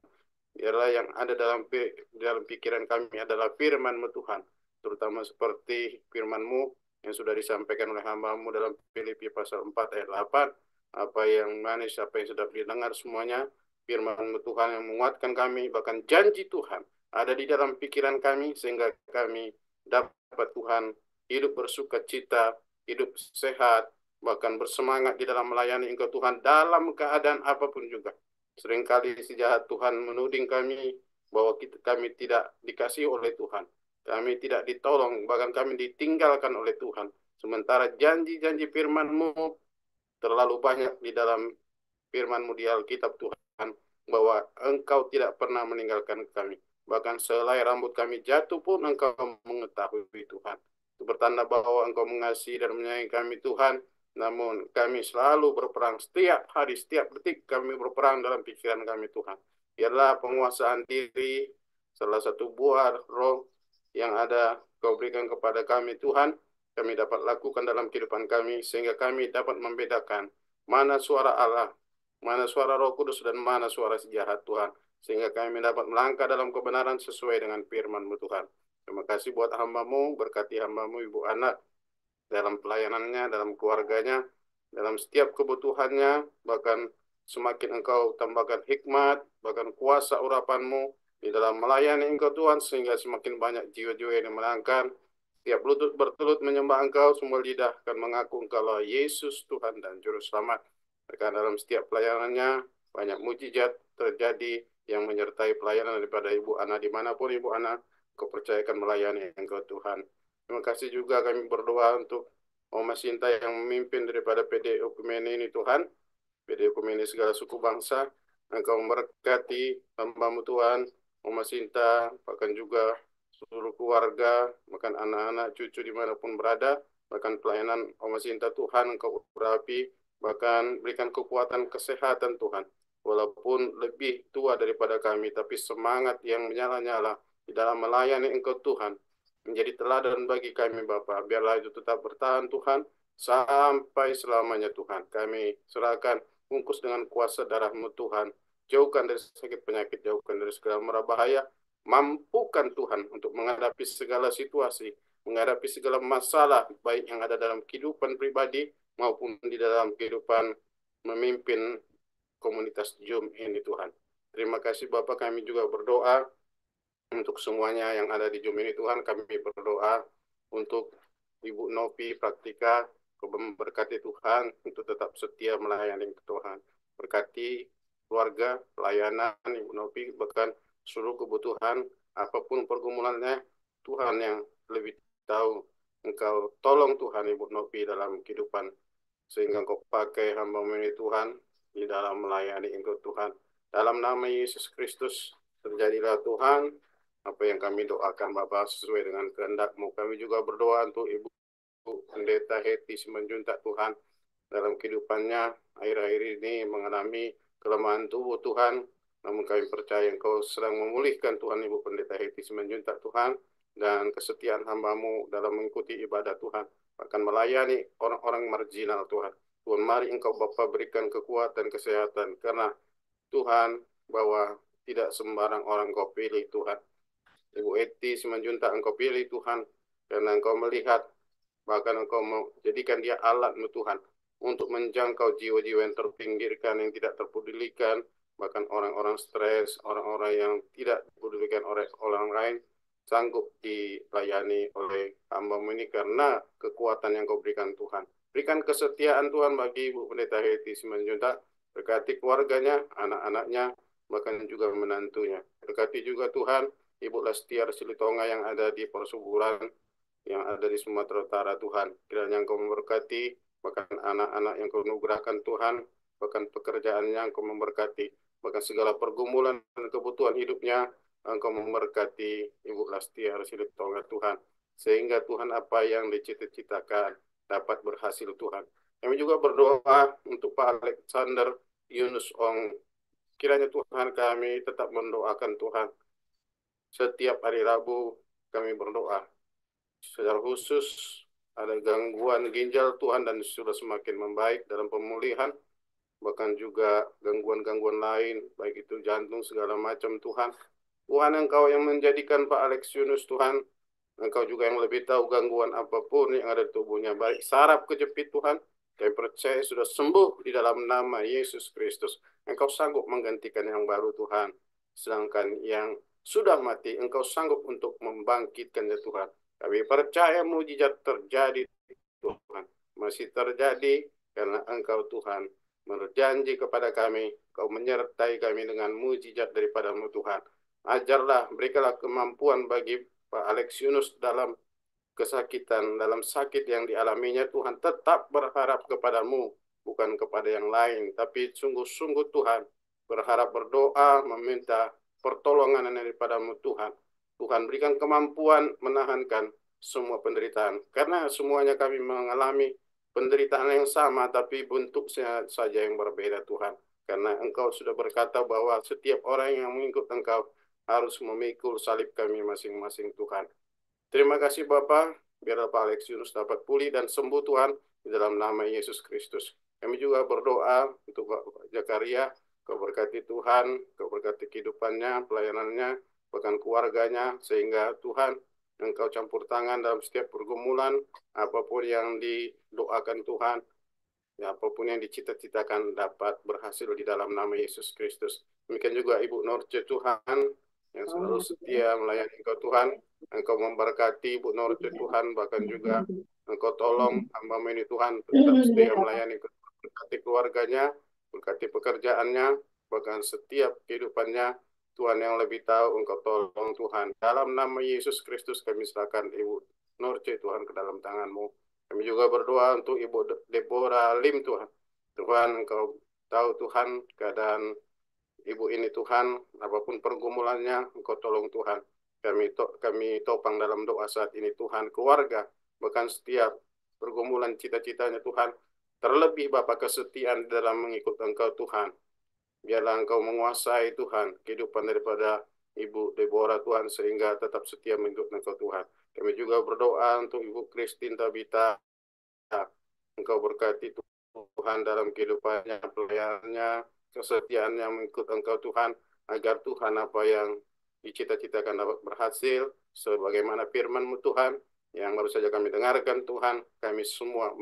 Biarlah yang ada dalam pikiran kami adalah firman-Mu, Tuhan. Terutama seperti firman-Mu yang sudah disampaikan oleh hamba-Mu dalam Filipi pasal 4 ayat 8. Apa yang manis, apa yang sudah didengar semuanya, firman-Mu, Tuhan, yang menguatkan kami, bahkan janji Tuhan ada di dalam pikiran kami, sehingga kami dapat, Tuhan, hidup bersukacita, hidup sehat, bahkan bersemangat di dalam melayani Engkau, Tuhan, dalam keadaan apapun juga. Seringkali si jahat, Tuhan, menuding kami bahwa kami tidak dikasihi oleh Tuhan. Kami tidak ditolong, bahkan kami ditinggalkan oleh Tuhan. Sementara janji-janji firman-Mu terlalu banyak di dalam firman-Mu di Alkitab, Tuhan, bahwa Engkau tidak pernah meninggalkan kami. Bahkan selai rambut kami jatuh pun Engkau mengetahui, Tuhan. Itu bertanda bahwa Engkau mengasihi dan menyayangi kami, Tuhan. Namun kami selalu berperang setiap hari, setiap detik kami berperang dalam pikiran kami, Tuhan. Biarlah penguasaan diri, salah satu buah roh yang ada Kau berikan kepada kami, Tuhan, kami dapat lakukan dalam kehidupan kami, sehingga kami dapat membedakan mana suara Allah, mana suara Roh Kudus, dan mana suara si jahat, Tuhan. Sehingga kami dapat melangkah dalam kebenaran sesuai dengan firman-Mu, Tuhan. Terima kasih buat hamba-Mu, berkati hamba-Mu, Ibu Ana, dalam pelayanannya, dalam keluarganya, dalam setiap kebutuhannya, bahkan semakin Engkau tambahkan hikmat, bahkan kuasa urapan-Mu di dalam melayani Engkau, Tuhan, sehingga semakin banyak jiwa-jiwa yang dimenangkan. Tiap lutut bertelut menyembah Engkau, semua lidah akan mengaku Engkaulah Yesus, Tuhan dan Juru Selamat. Maka dalam setiap pelayanannya, banyak mujizat terjadi yang menyertai pelayanan daripada Ibu Ana, dimanapun Ibu Ana, Kau percayakan melayani Engkau, Tuhan. Terima kasih juga kami berdoa untuk Oma Sinta yang memimpin daripada PD Ekumene ini, Tuhan. PD Ekumene segala suku bangsa. Engkau memberkati hamba-Mu, Tuhan, Oma Sinta, bahkan juga seluruh keluarga, bahkan anak-anak, cucu dimanapun berada, bahkan pelayanan Oma Sinta, Tuhan, Engkau urapi, bahkan berikan kekuatan kesehatan, Tuhan. Walaupun lebih tua daripada kami, tapi semangat yang menyala-nyala di dalam melayani Engkau, Tuhan, menjadi teladan bagi kami, Bapa. Biarlah itu tetap bertahan, Tuhan, sampai selamanya, Tuhan. Kami serahkan, bungkus dengan kuasa darah-Mu, Tuhan. Jauhkan dari sakit penyakit, jauhkan dari segala mara bahaya. Mampukan, Tuhan, untuk menghadapi segala situasi, menghadapi segala masalah, baik yang ada dalam kehidupan pribadi, maupun di dalam kehidupan memimpin komunitas Zoom ini, Tuhan. Terima kasih, Bapak. Kami juga berdoa untuk semuanya yang ada di Zoom ini, Tuhan. Kami berdoa untuk Ibu Novi Praktika, Kau memberkati, Tuhan, untuk tetap setia melayani Tuhan. Berkati keluarga, pelayanan Ibu Novi, bahkan seluruh kebutuhan, apapun pergumulannya, Tuhan yang lebih tahu. Engkau tolong, Tuhan, Ibu Novi dalam kehidupan, sehingga Engkau pakai hamba-Mu ini, Tuhan, di dalam melayani Engkau, Tuhan. Dalam nama Yesus Kristus, terjadilah, Tuhan, apa yang kami doakan, Bapa, sesuai dengan kehendak-Mu. Kami juga berdoa untuk Ibu Pendeta Heti Simanjuntak, Tuhan, dalam kehidupannya akhir-akhir ini mengalami kelemahan tubuh, Tuhan. Namun kami percaya Engkau sedang memulihkan, Tuhan, Ibu Pendeta Heti Simanjuntak, Tuhan, dan kesetiaan hamba-Mu dalam mengikuti ibadah, Tuhan, bahkan melayani orang-orang marginal, Tuhan. Tuhan, mari Engkau, Bapa, berikan kekuatan, kesehatan, karena Tuhan, bahwa tidak sembarang orang Engkau pilih, Tuhan. Ibu Eti Simanjuntak Engkau pilih, Tuhan, karena Engkau melihat, bahkan Engkau mau jadikan dia alat-Mu, Tuhan, untuk menjangkau jiwa-jiwa yang terpinggirkan, yang tidak terpedulikan, bahkan orang-orang stres, orang-orang yang tidak dipedulikan oleh orang lain, sanggup dilayani oleh hamba-Mu ini karena kekuatan yang Kau berikan, Tuhan. Berikan kesetiaan, Tuhan, bagi Ibu Pendeta Heti Simanjuntak, berkati keluarganya, anak-anaknya, bahkan juga menantunya. Berkati juga, Tuhan, Ibu Lestiar Silitonga yang ada di persuburan, yang ada di Sumatera Utara Tuhan. Kiranya Engkau memberkati, bahkan anak-anak yang Kau anugerahkan Tuhan, bahkan pekerjaannya Engkau memberkati, bahkan segala pergumulan dan kebutuhan hidupnya Engkau memberkati Ibu Lestiar Silitonga Tuhan. Sehingga Tuhan apa yang dicita-citakan dapat berhasil Tuhan. Kami juga berdoa untuk Pak Alexander Yunus Ong. Kiranya Tuhan kami tetap mendoakan Tuhan. Setiap hari Rabu kami berdoa. Secara khusus ada gangguan ginjal Tuhan dan sudah semakin membaik dalam pemulihan. Bahkan juga gangguan-gangguan lain, baik itu jantung segala macam Tuhan. Tuhan Engkau yang menjadikan Pak Alex Yunus Tuhan. Engkau juga yang lebih tahu gangguan apapun yang ada di tubuhnya. Baik saraf kejepit Tuhan. Kami percaya sudah sembuh di dalam nama Yesus Kristus. Engkau sanggup menggantikan yang baru Tuhan. Sedangkan yang sudah mati, Engkau sanggup untuk membangkitkannya Tuhan. Kami percaya mujizat terjadi Tuhan. Masih terjadi karena Engkau Tuhan berjanji kepada kami. Kau menyertai kami dengan mujizat daripada-Mu Tuhan. Ajarlah, berikanlah kemampuan bagi Pak Alex Yunus dalam kesakitan, dalam sakit yang dialaminya Tuhan, tetap berharap kepadamu, bukan kepada yang lain, tapi sungguh-sungguh Tuhan, berharap berdoa, meminta pertolongan daripada-Mu Tuhan. Tuhan berikan kemampuan menahankan semua penderitaan, karena semuanya kami mengalami penderitaan yang sama, tapi bentuknya saja yang berbeda Tuhan. Karena Engkau sudah berkata bahwa setiap orang yang mengikut Engkau harus memikul salib kami masing-masing Tuhan. Terima kasih Bapa, biarlah Pak Alex Yunus dapat pulih dan sembuh Tuhan, di dalam nama Yesus Kristus. Kami juga berdoa untuk Pak Zakaria, Kau berkati Tuhan, Kau berkati kehidupannya, pelayanannya, bahkan keluarganya, sehingga Tuhan Engkau campur tangan dalam setiap pergumulan, apapun yang didoakan Tuhan, ya, apapun yang dicita-citakan dapat berhasil di dalam nama Yesus Kristus. Demikian juga Ibu Norce Tuhan, yang selalu setia melayani Engkau Tuhan. Engkau memberkati Ibu Norce Tuhan, bahkan juga Engkau tolong hamba-Mu ini Tuhan tetap setia melayani, berkati keluarganya, berkati pekerjaannya, bahkan setiap kehidupannya. Tuhan yang lebih tahu, Engkau tolong Tuhan. Dalam nama Yesus Kristus kami serahkan Ibu Norce Tuhan ke dalam tangan-Mu. Kami juga berdoa untuk Ibu Deborah Lim Tuhan. Tuhan Engkau tahu Tuhan keadaan Ibu ini Tuhan, apapun pergumulannya Engkau tolong Tuhan. Kami topang dalam doa saat ini Tuhan, keluarga, bahkan setiap pergumulan cita-citanya Tuhan, terlebih Bapa kesetiaan dalam mengikut Engkau Tuhan. Biarlah Engkau menguasai Tuhan kehidupan daripada Ibu Deborah Tuhan, sehingga tetap setia mengikut Engkau Tuhan. Kami juga berdoa untuk Ibu Christine Tabita. Engkau berkati Tuhan dalam kehidupannya, pelayanannya, kesetiaannya mengikut Engkau Tuhan, agar Tuhan apa yang dicita-citakan dapat berhasil, sebagaimana firman-Mu Tuhan, yang baru saja kami dengarkan Tuhan. Kami semua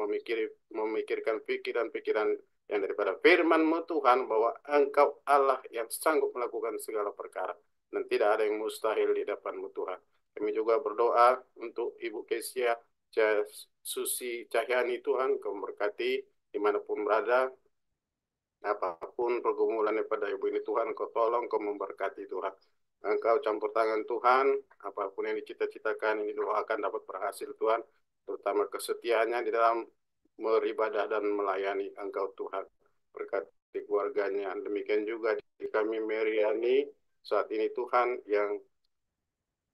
memikirkan pikiran-pikiran yang daripada firman-Mu Tuhan, bahwa Engkau Allah yang sanggup melakukan segala perkara, dan tidak ada yang mustahil di hadapan-Mu Tuhan. Kami juga berdoa untuk Ibu Kesia Susi Cahyani Tuhan, Kau memberkati dimanapun berada, apapun pergumulan daripada Ibu ini Tuhan, Kau tolong, Kau memberkati Tuhan. Engkau campur tangan Tuhan, apapun yang dicita-citakan, ini doakan dapat berhasil Tuhan, terutama kesetiaannya di dalam beribadah dan melayani Engkau Tuhan. Berkati keluarganya. Demikian juga di kami Meriani saat ini Tuhan, yang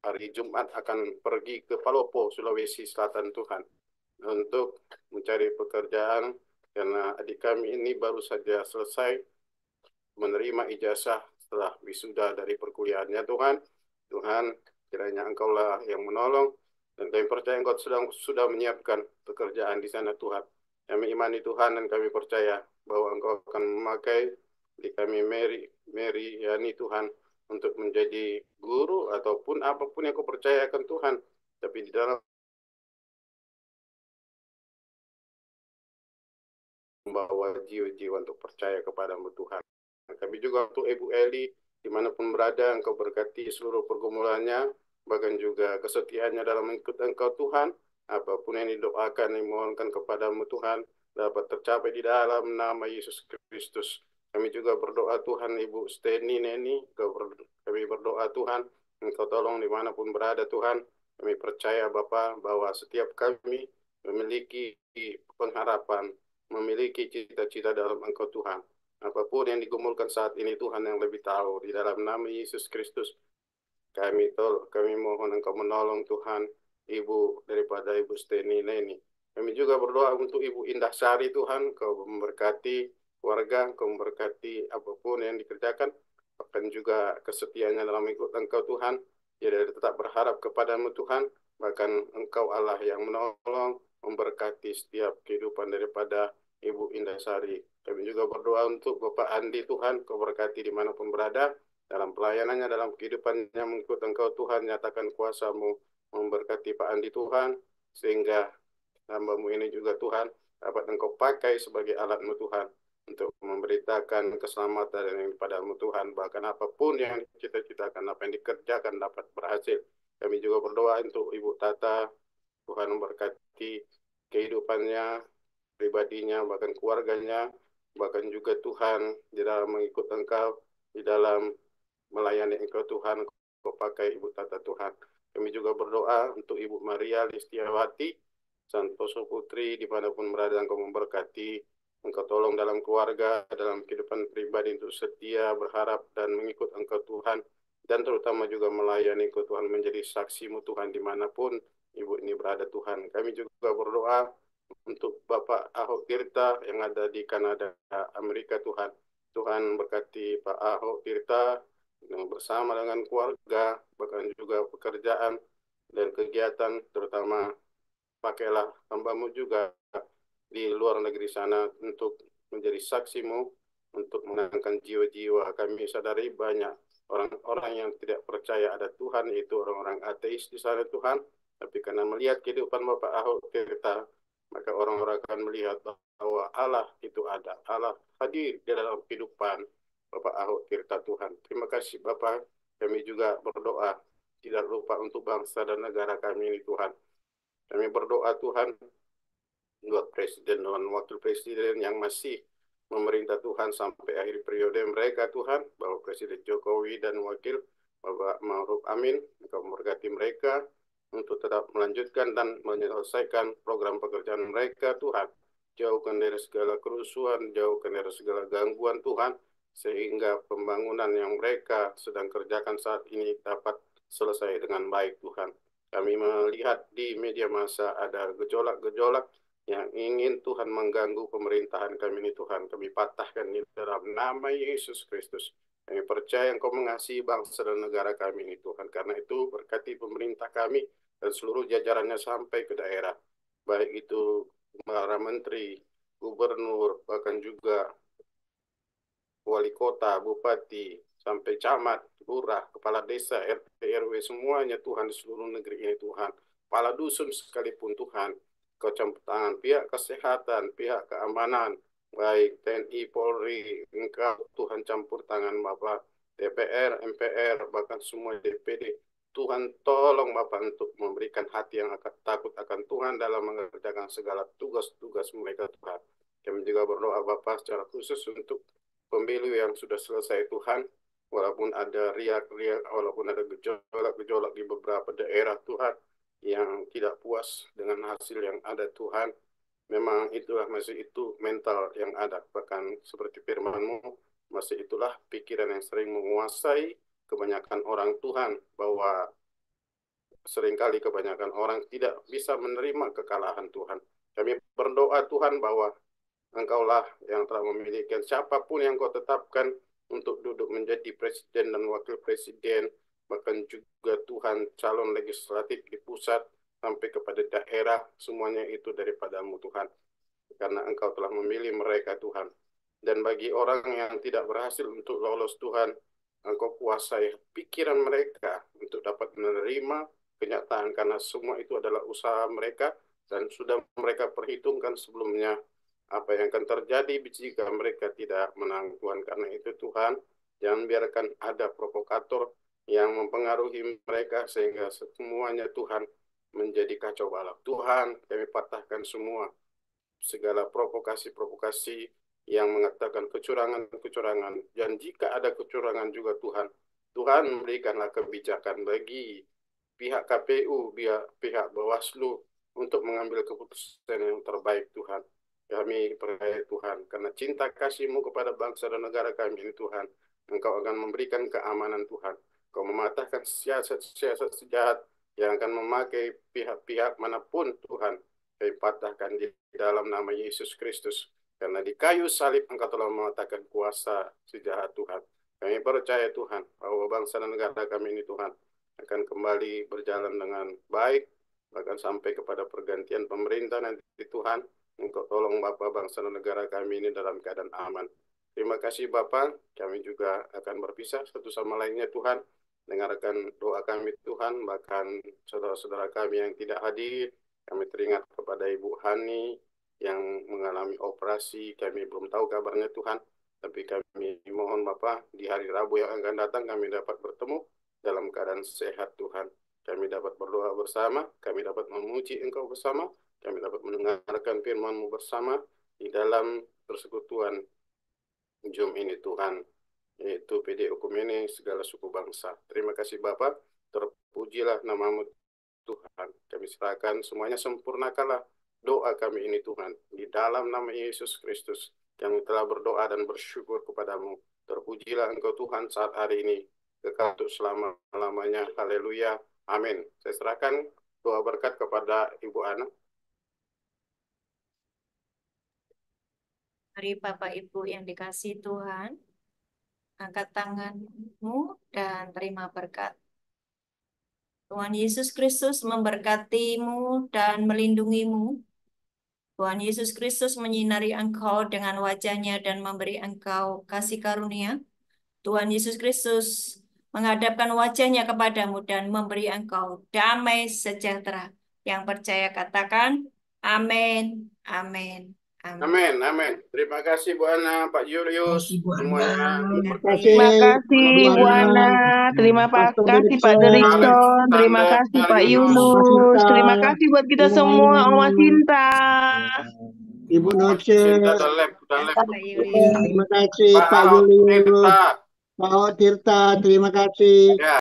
hari Jumat akan pergi ke Palopo, Sulawesi Selatan Tuhan, untuk mencari pekerjaan, karena adik kami ini baru saja selesai menerima ijazah setelah wisuda dari perkuliahannya Tuhan. Tuhan, kiranya Engkaulah yang menolong, dan kami percaya Engkau sudah menyiapkan pekerjaan di sana Tuhan. Kami imani Tuhan, dan kami percaya bahwa Engkau akan memakai di kami Mary Yani Tuhan, untuk menjadi guru ataupun apapun yang Kau percayakan Tuhan. Tapi di dalam membawa jiwa-jiwa untuk percaya kepada-Mu Tuhan. Kami juga untuk Ibu Eli, dimanapun berada, Engkau berkati seluruh pergumulannya, bahkan juga kesetiaannya dalam mengikut Engkau Tuhan. Apapun yang didoakan, dimohonkan kepada-Mu Tuhan, dapat tercapai di dalam nama Yesus Kristus. Kami juga berdoa Tuhan, Ibu Steni Neni, kami berdoa Tuhan, Engkau tolong dimanapun berada Tuhan. Kami percaya Bapa bahwa setiap kami memiliki pengharapan, memiliki cita-cita dalam Engkau Tuhan. Apapun yang digumulkan saat ini Tuhan yang lebih tahu. Di dalam nama Yesus Kristus kami mohon Engkau menolong Tuhan Ibu daripada Ibu Steni Neni. Kami juga berdoa untuk Ibu Indah Sari Tuhan, Kau memberkati keluarga, Kau memberkati apapun yang dikerjakan, bahkan juga kesetiaannya dalam ikut Engkau Tuhan. Dia tetap berharap kepadamu Tuhan, bahkan Engkau Allah yang menolong, memberkati setiap kehidupan daripada Ibu Indah Sari. Kami juga berdoa untuk Bapak Andi Tuhan, Kau berkati dimanapun berada, dalam pelayanannya, dalam kehidupannya mengikut Engkau Tuhan, nyatakan kuasa-Mu memberkati Pak Andi Tuhan, sehingga hamba-Mu ini juga Tuhan dapat Engkau pakai sebagai alat-Mu Tuhan untuk memberitakan keselamatan yang padamu Tuhan, bahkan apapun yang cita-citakan, apa yang dikerjakan dapat berhasil. Kami juga berdoa untuk Ibu Tata, Tuhan memberkati kehidupannya, pribadinya, bahkan keluarganya, bahkan juga Tuhan di dalam mengikut Engkau, di dalam melayani Engkau Tuhan, Kau pakai Ibu Tata Tuhan. Kami juga berdoa untuk Ibu Maria Listiawati, Santoso Putri, dimanapun berada Engkau memberkati, Engkau tolong dalam keluarga, dalam kehidupan pribadi untuk setia, berharap, dan mengikut Engkau Tuhan, dan terutama juga melayani Engkau Tuhan, menjadi saksi-Mu Tuhan dimanapun Ibu ini berada Tuhan. Kami juga berdoa untuk Bapak Ahok Tirta yang ada di Kanada, Amerika Tuhan. Tuhan berkati Pak Ahok Tirta bersama dengan keluarga, bahkan juga pekerjaan dan kegiatan, terutama pakailah hamba-Mu juga di luar negeri sana untuk menjadi saksi-Mu, untuk menangkan jiwa-jiwa. Kami sadari banyak orang-orang yang tidak percaya ada Tuhan, yaitu orang-orang ateis di sana Tuhan, tapi karena melihat kehidupan Bapak Ahok Tirta, maka orang-orang akan melihat bahwa Allah itu ada, Allah hadir di dalam kehidupan Bapak Ahok Tirta Tuhan. Terima kasih Bapak, kami juga berdoa, tidak lupa untuk bangsa dan negara kami ini Tuhan. Kami berdoa Tuhan, buat Presiden dan Wakil Presiden yang masih memerintah Tuhan sampai akhir periode mereka Tuhan, bahwa Presiden Jokowi dan Wakil Bapak Ma'ruf Amin, Engkau memberkati mereka untuk tetap melanjutkan dan menyelesaikan program pekerjaan mereka Tuhan. Jauhkan dari segala kerusuhan, jauhkan dari segala gangguan Tuhan, sehingga pembangunan yang mereka sedang kerjakan saat ini dapat selesai dengan baik Tuhan. Kami melihat di media massa ada gejolak-gejolak yang ingin Tuhan mengganggu pemerintahan kami ini Tuhan. Kami patahkan di dalam nama Yesus Kristus. Kami percaya Engkau mengasihi bangsa dan negara kami ini Tuhan. Karena itu berkati pemerintah kami dan seluruh jajarannya sampai ke daerah. Baik itu para menteri, gubernur, bahkan juga wali kota, bupati, sampai camat, lurah, kepala desa, RT, RW, semuanya Tuhan di seluruh negeri ini Tuhan. Kepala dusun sekalipun Tuhan. Kau campur tangan pihak kesehatan, pihak keamanan, baik TNI, Polri, Engkau Tuhan campur tangan Bapak, DPR, MPR, bahkan semua DPD. Tuhan tolong Bapak untuk memberikan hati yang akan takut akan Tuhan dalam mengerjakan segala tugas-tugas mereka Tuhan. Kami juga berdoa Bapak secara khusus untuk pemilu yang sudah selesai Tuhan, walaupun ada riak-riak, walaupun ada gejolak-gejolak di beberapa daerah Tuhan, yang tidak puas dengan hasil yang ada Tuhan, memang itulah masih itu mental yang ada, bahkan seperti firman-Mu, masih itulah pikiran yang sering menguasai kebanyakan orang Tuhan, bahwa seringkali kebanyakan orang tidak bisa menerima kekalahan Tuhan. Kami berdoa Tuhan bahwa Engkaulah yang telah memiliki siapapun yang Kau tetapkan untuk duduk menjadi presiden dan wakil presiden, bahkan juga Tuhan calon legislatif di pusat sampai kepada daerah, semuanya itu daripada-Mu Tuhan. Karena Engkau telah memilih mereka Tuhan. Dan bagi orang yang tidak berhasil untuk lolos Tuhan, Engkau kuasai pikiran mereka untuk dapat menerima kenyataan, karena semua itu adalah usaha mereka dan sudah mereka perhitungkan sebelumnya apa yang akan terjadi jika mereka tidak menang Tuhan. Karena itu Tuhan, jangan biarkan ada provokator yang mempengaruhi mereka sehingga semuanya Tuhan menjadi kacau balau. Tuhan, kami patahkan semua segala provokasi-provokasi yang mengatakan kecurangan-kecurangan. Dan jika ada kecurangan juga Tuhan, Tuhan, berikanlah kebijakan bagi pihak KPU, pihak Bawaslu untuk mengambil keputusan yang terbaik, Tuhan. Kami percaya, Tuhan, karena cinta kasih-Mu kepada bangsa dan negara kami ini, Tuhan, Engkau akan memberikan keamanan, Tuhan. Kau mematahkan siasat-siasat sejahat yang akan memakai pihak-pihak manapun, Tuhan. Kami patahkan di dalam nama Yesus Kristus. Karena di kayu salib Engkau telah mematahkan kuasa sejahat, Tuhan. Kami percaya, Tuhan, bahwa bangsa dan negara kami ini, Tuhan, akan kembali berjalan dengan baik, bahkan sampai kepada pergantian pemerintah nanti, Tuhan. Engkau tolong Bapa bangsa dan negara kami ini dalam keadaan aman. Terima kasih Bapa, kami juga akan berpisah satu sama lainnya, Tuhan. Dengarkan doa kami, Tuhan, bahkan saudara-saudara kami yang tidak hadir. Kami teringat kepada Ibu Hani yang mengalami operasi, kami belum tahu kabarnya, Tuhan. Tapi kami mohon Bapa, di hari Rabu yang akan datang kami dapat bertemu dalam keadaan sehat, Tuhan. Kami dapat berdoa bersama, kami dapat memuji Engkau bersama, kami dapat mendengarkan firman-Mu bersama di dalam persekutuan Zoom ini, Tuhan, yaitu PD Okumene segala suku bangsa. Terima kasih Bapa, terpujilah nama-Mu, Tuhan. Kami serahkan semuanya, sempurnakanlah doa kami ini, Tuhan. Di dalam nama Yesus Kristus, kami telah berdoa dan bersyukur kepadamu. Terpujilah Engkau, Tuhan, saat hari ini, kekal untuk selama-lamanya. Haleluya. Amin. Saya serahkan doa berkat kepada Ibu Ana. Mari Bapak Ibu yang dikasihi Tuhan, angkat tanganmu dan terima berkat. Tuhan Yesus Kristus memberkatimu dan melindungimu. Tuhan Yesus Kristus menyinari engkau dengan wajah-Nya dan memberi engkau kasih karunia. Tuhan Yesus Kristus menghadapkan wajah-Nya kepadamu dan memberi engkau damai sejahtera. Yang percaya katakan, amin, amin, amin. Amin, amin. Terima kasih Bu Ana, Pak Julius, semuanya. Terima kasih Bu Ana, terima kasih Pak Derikson, terima kasih Pak Yunus, terima kasih buat kita semua, Oma Sinta, Ibu Noce, Sinta dan lab. Pak Yuli. terima kasih Pak Ahok Julius, Tirta. Pak Tirta, terima kasih. Ya.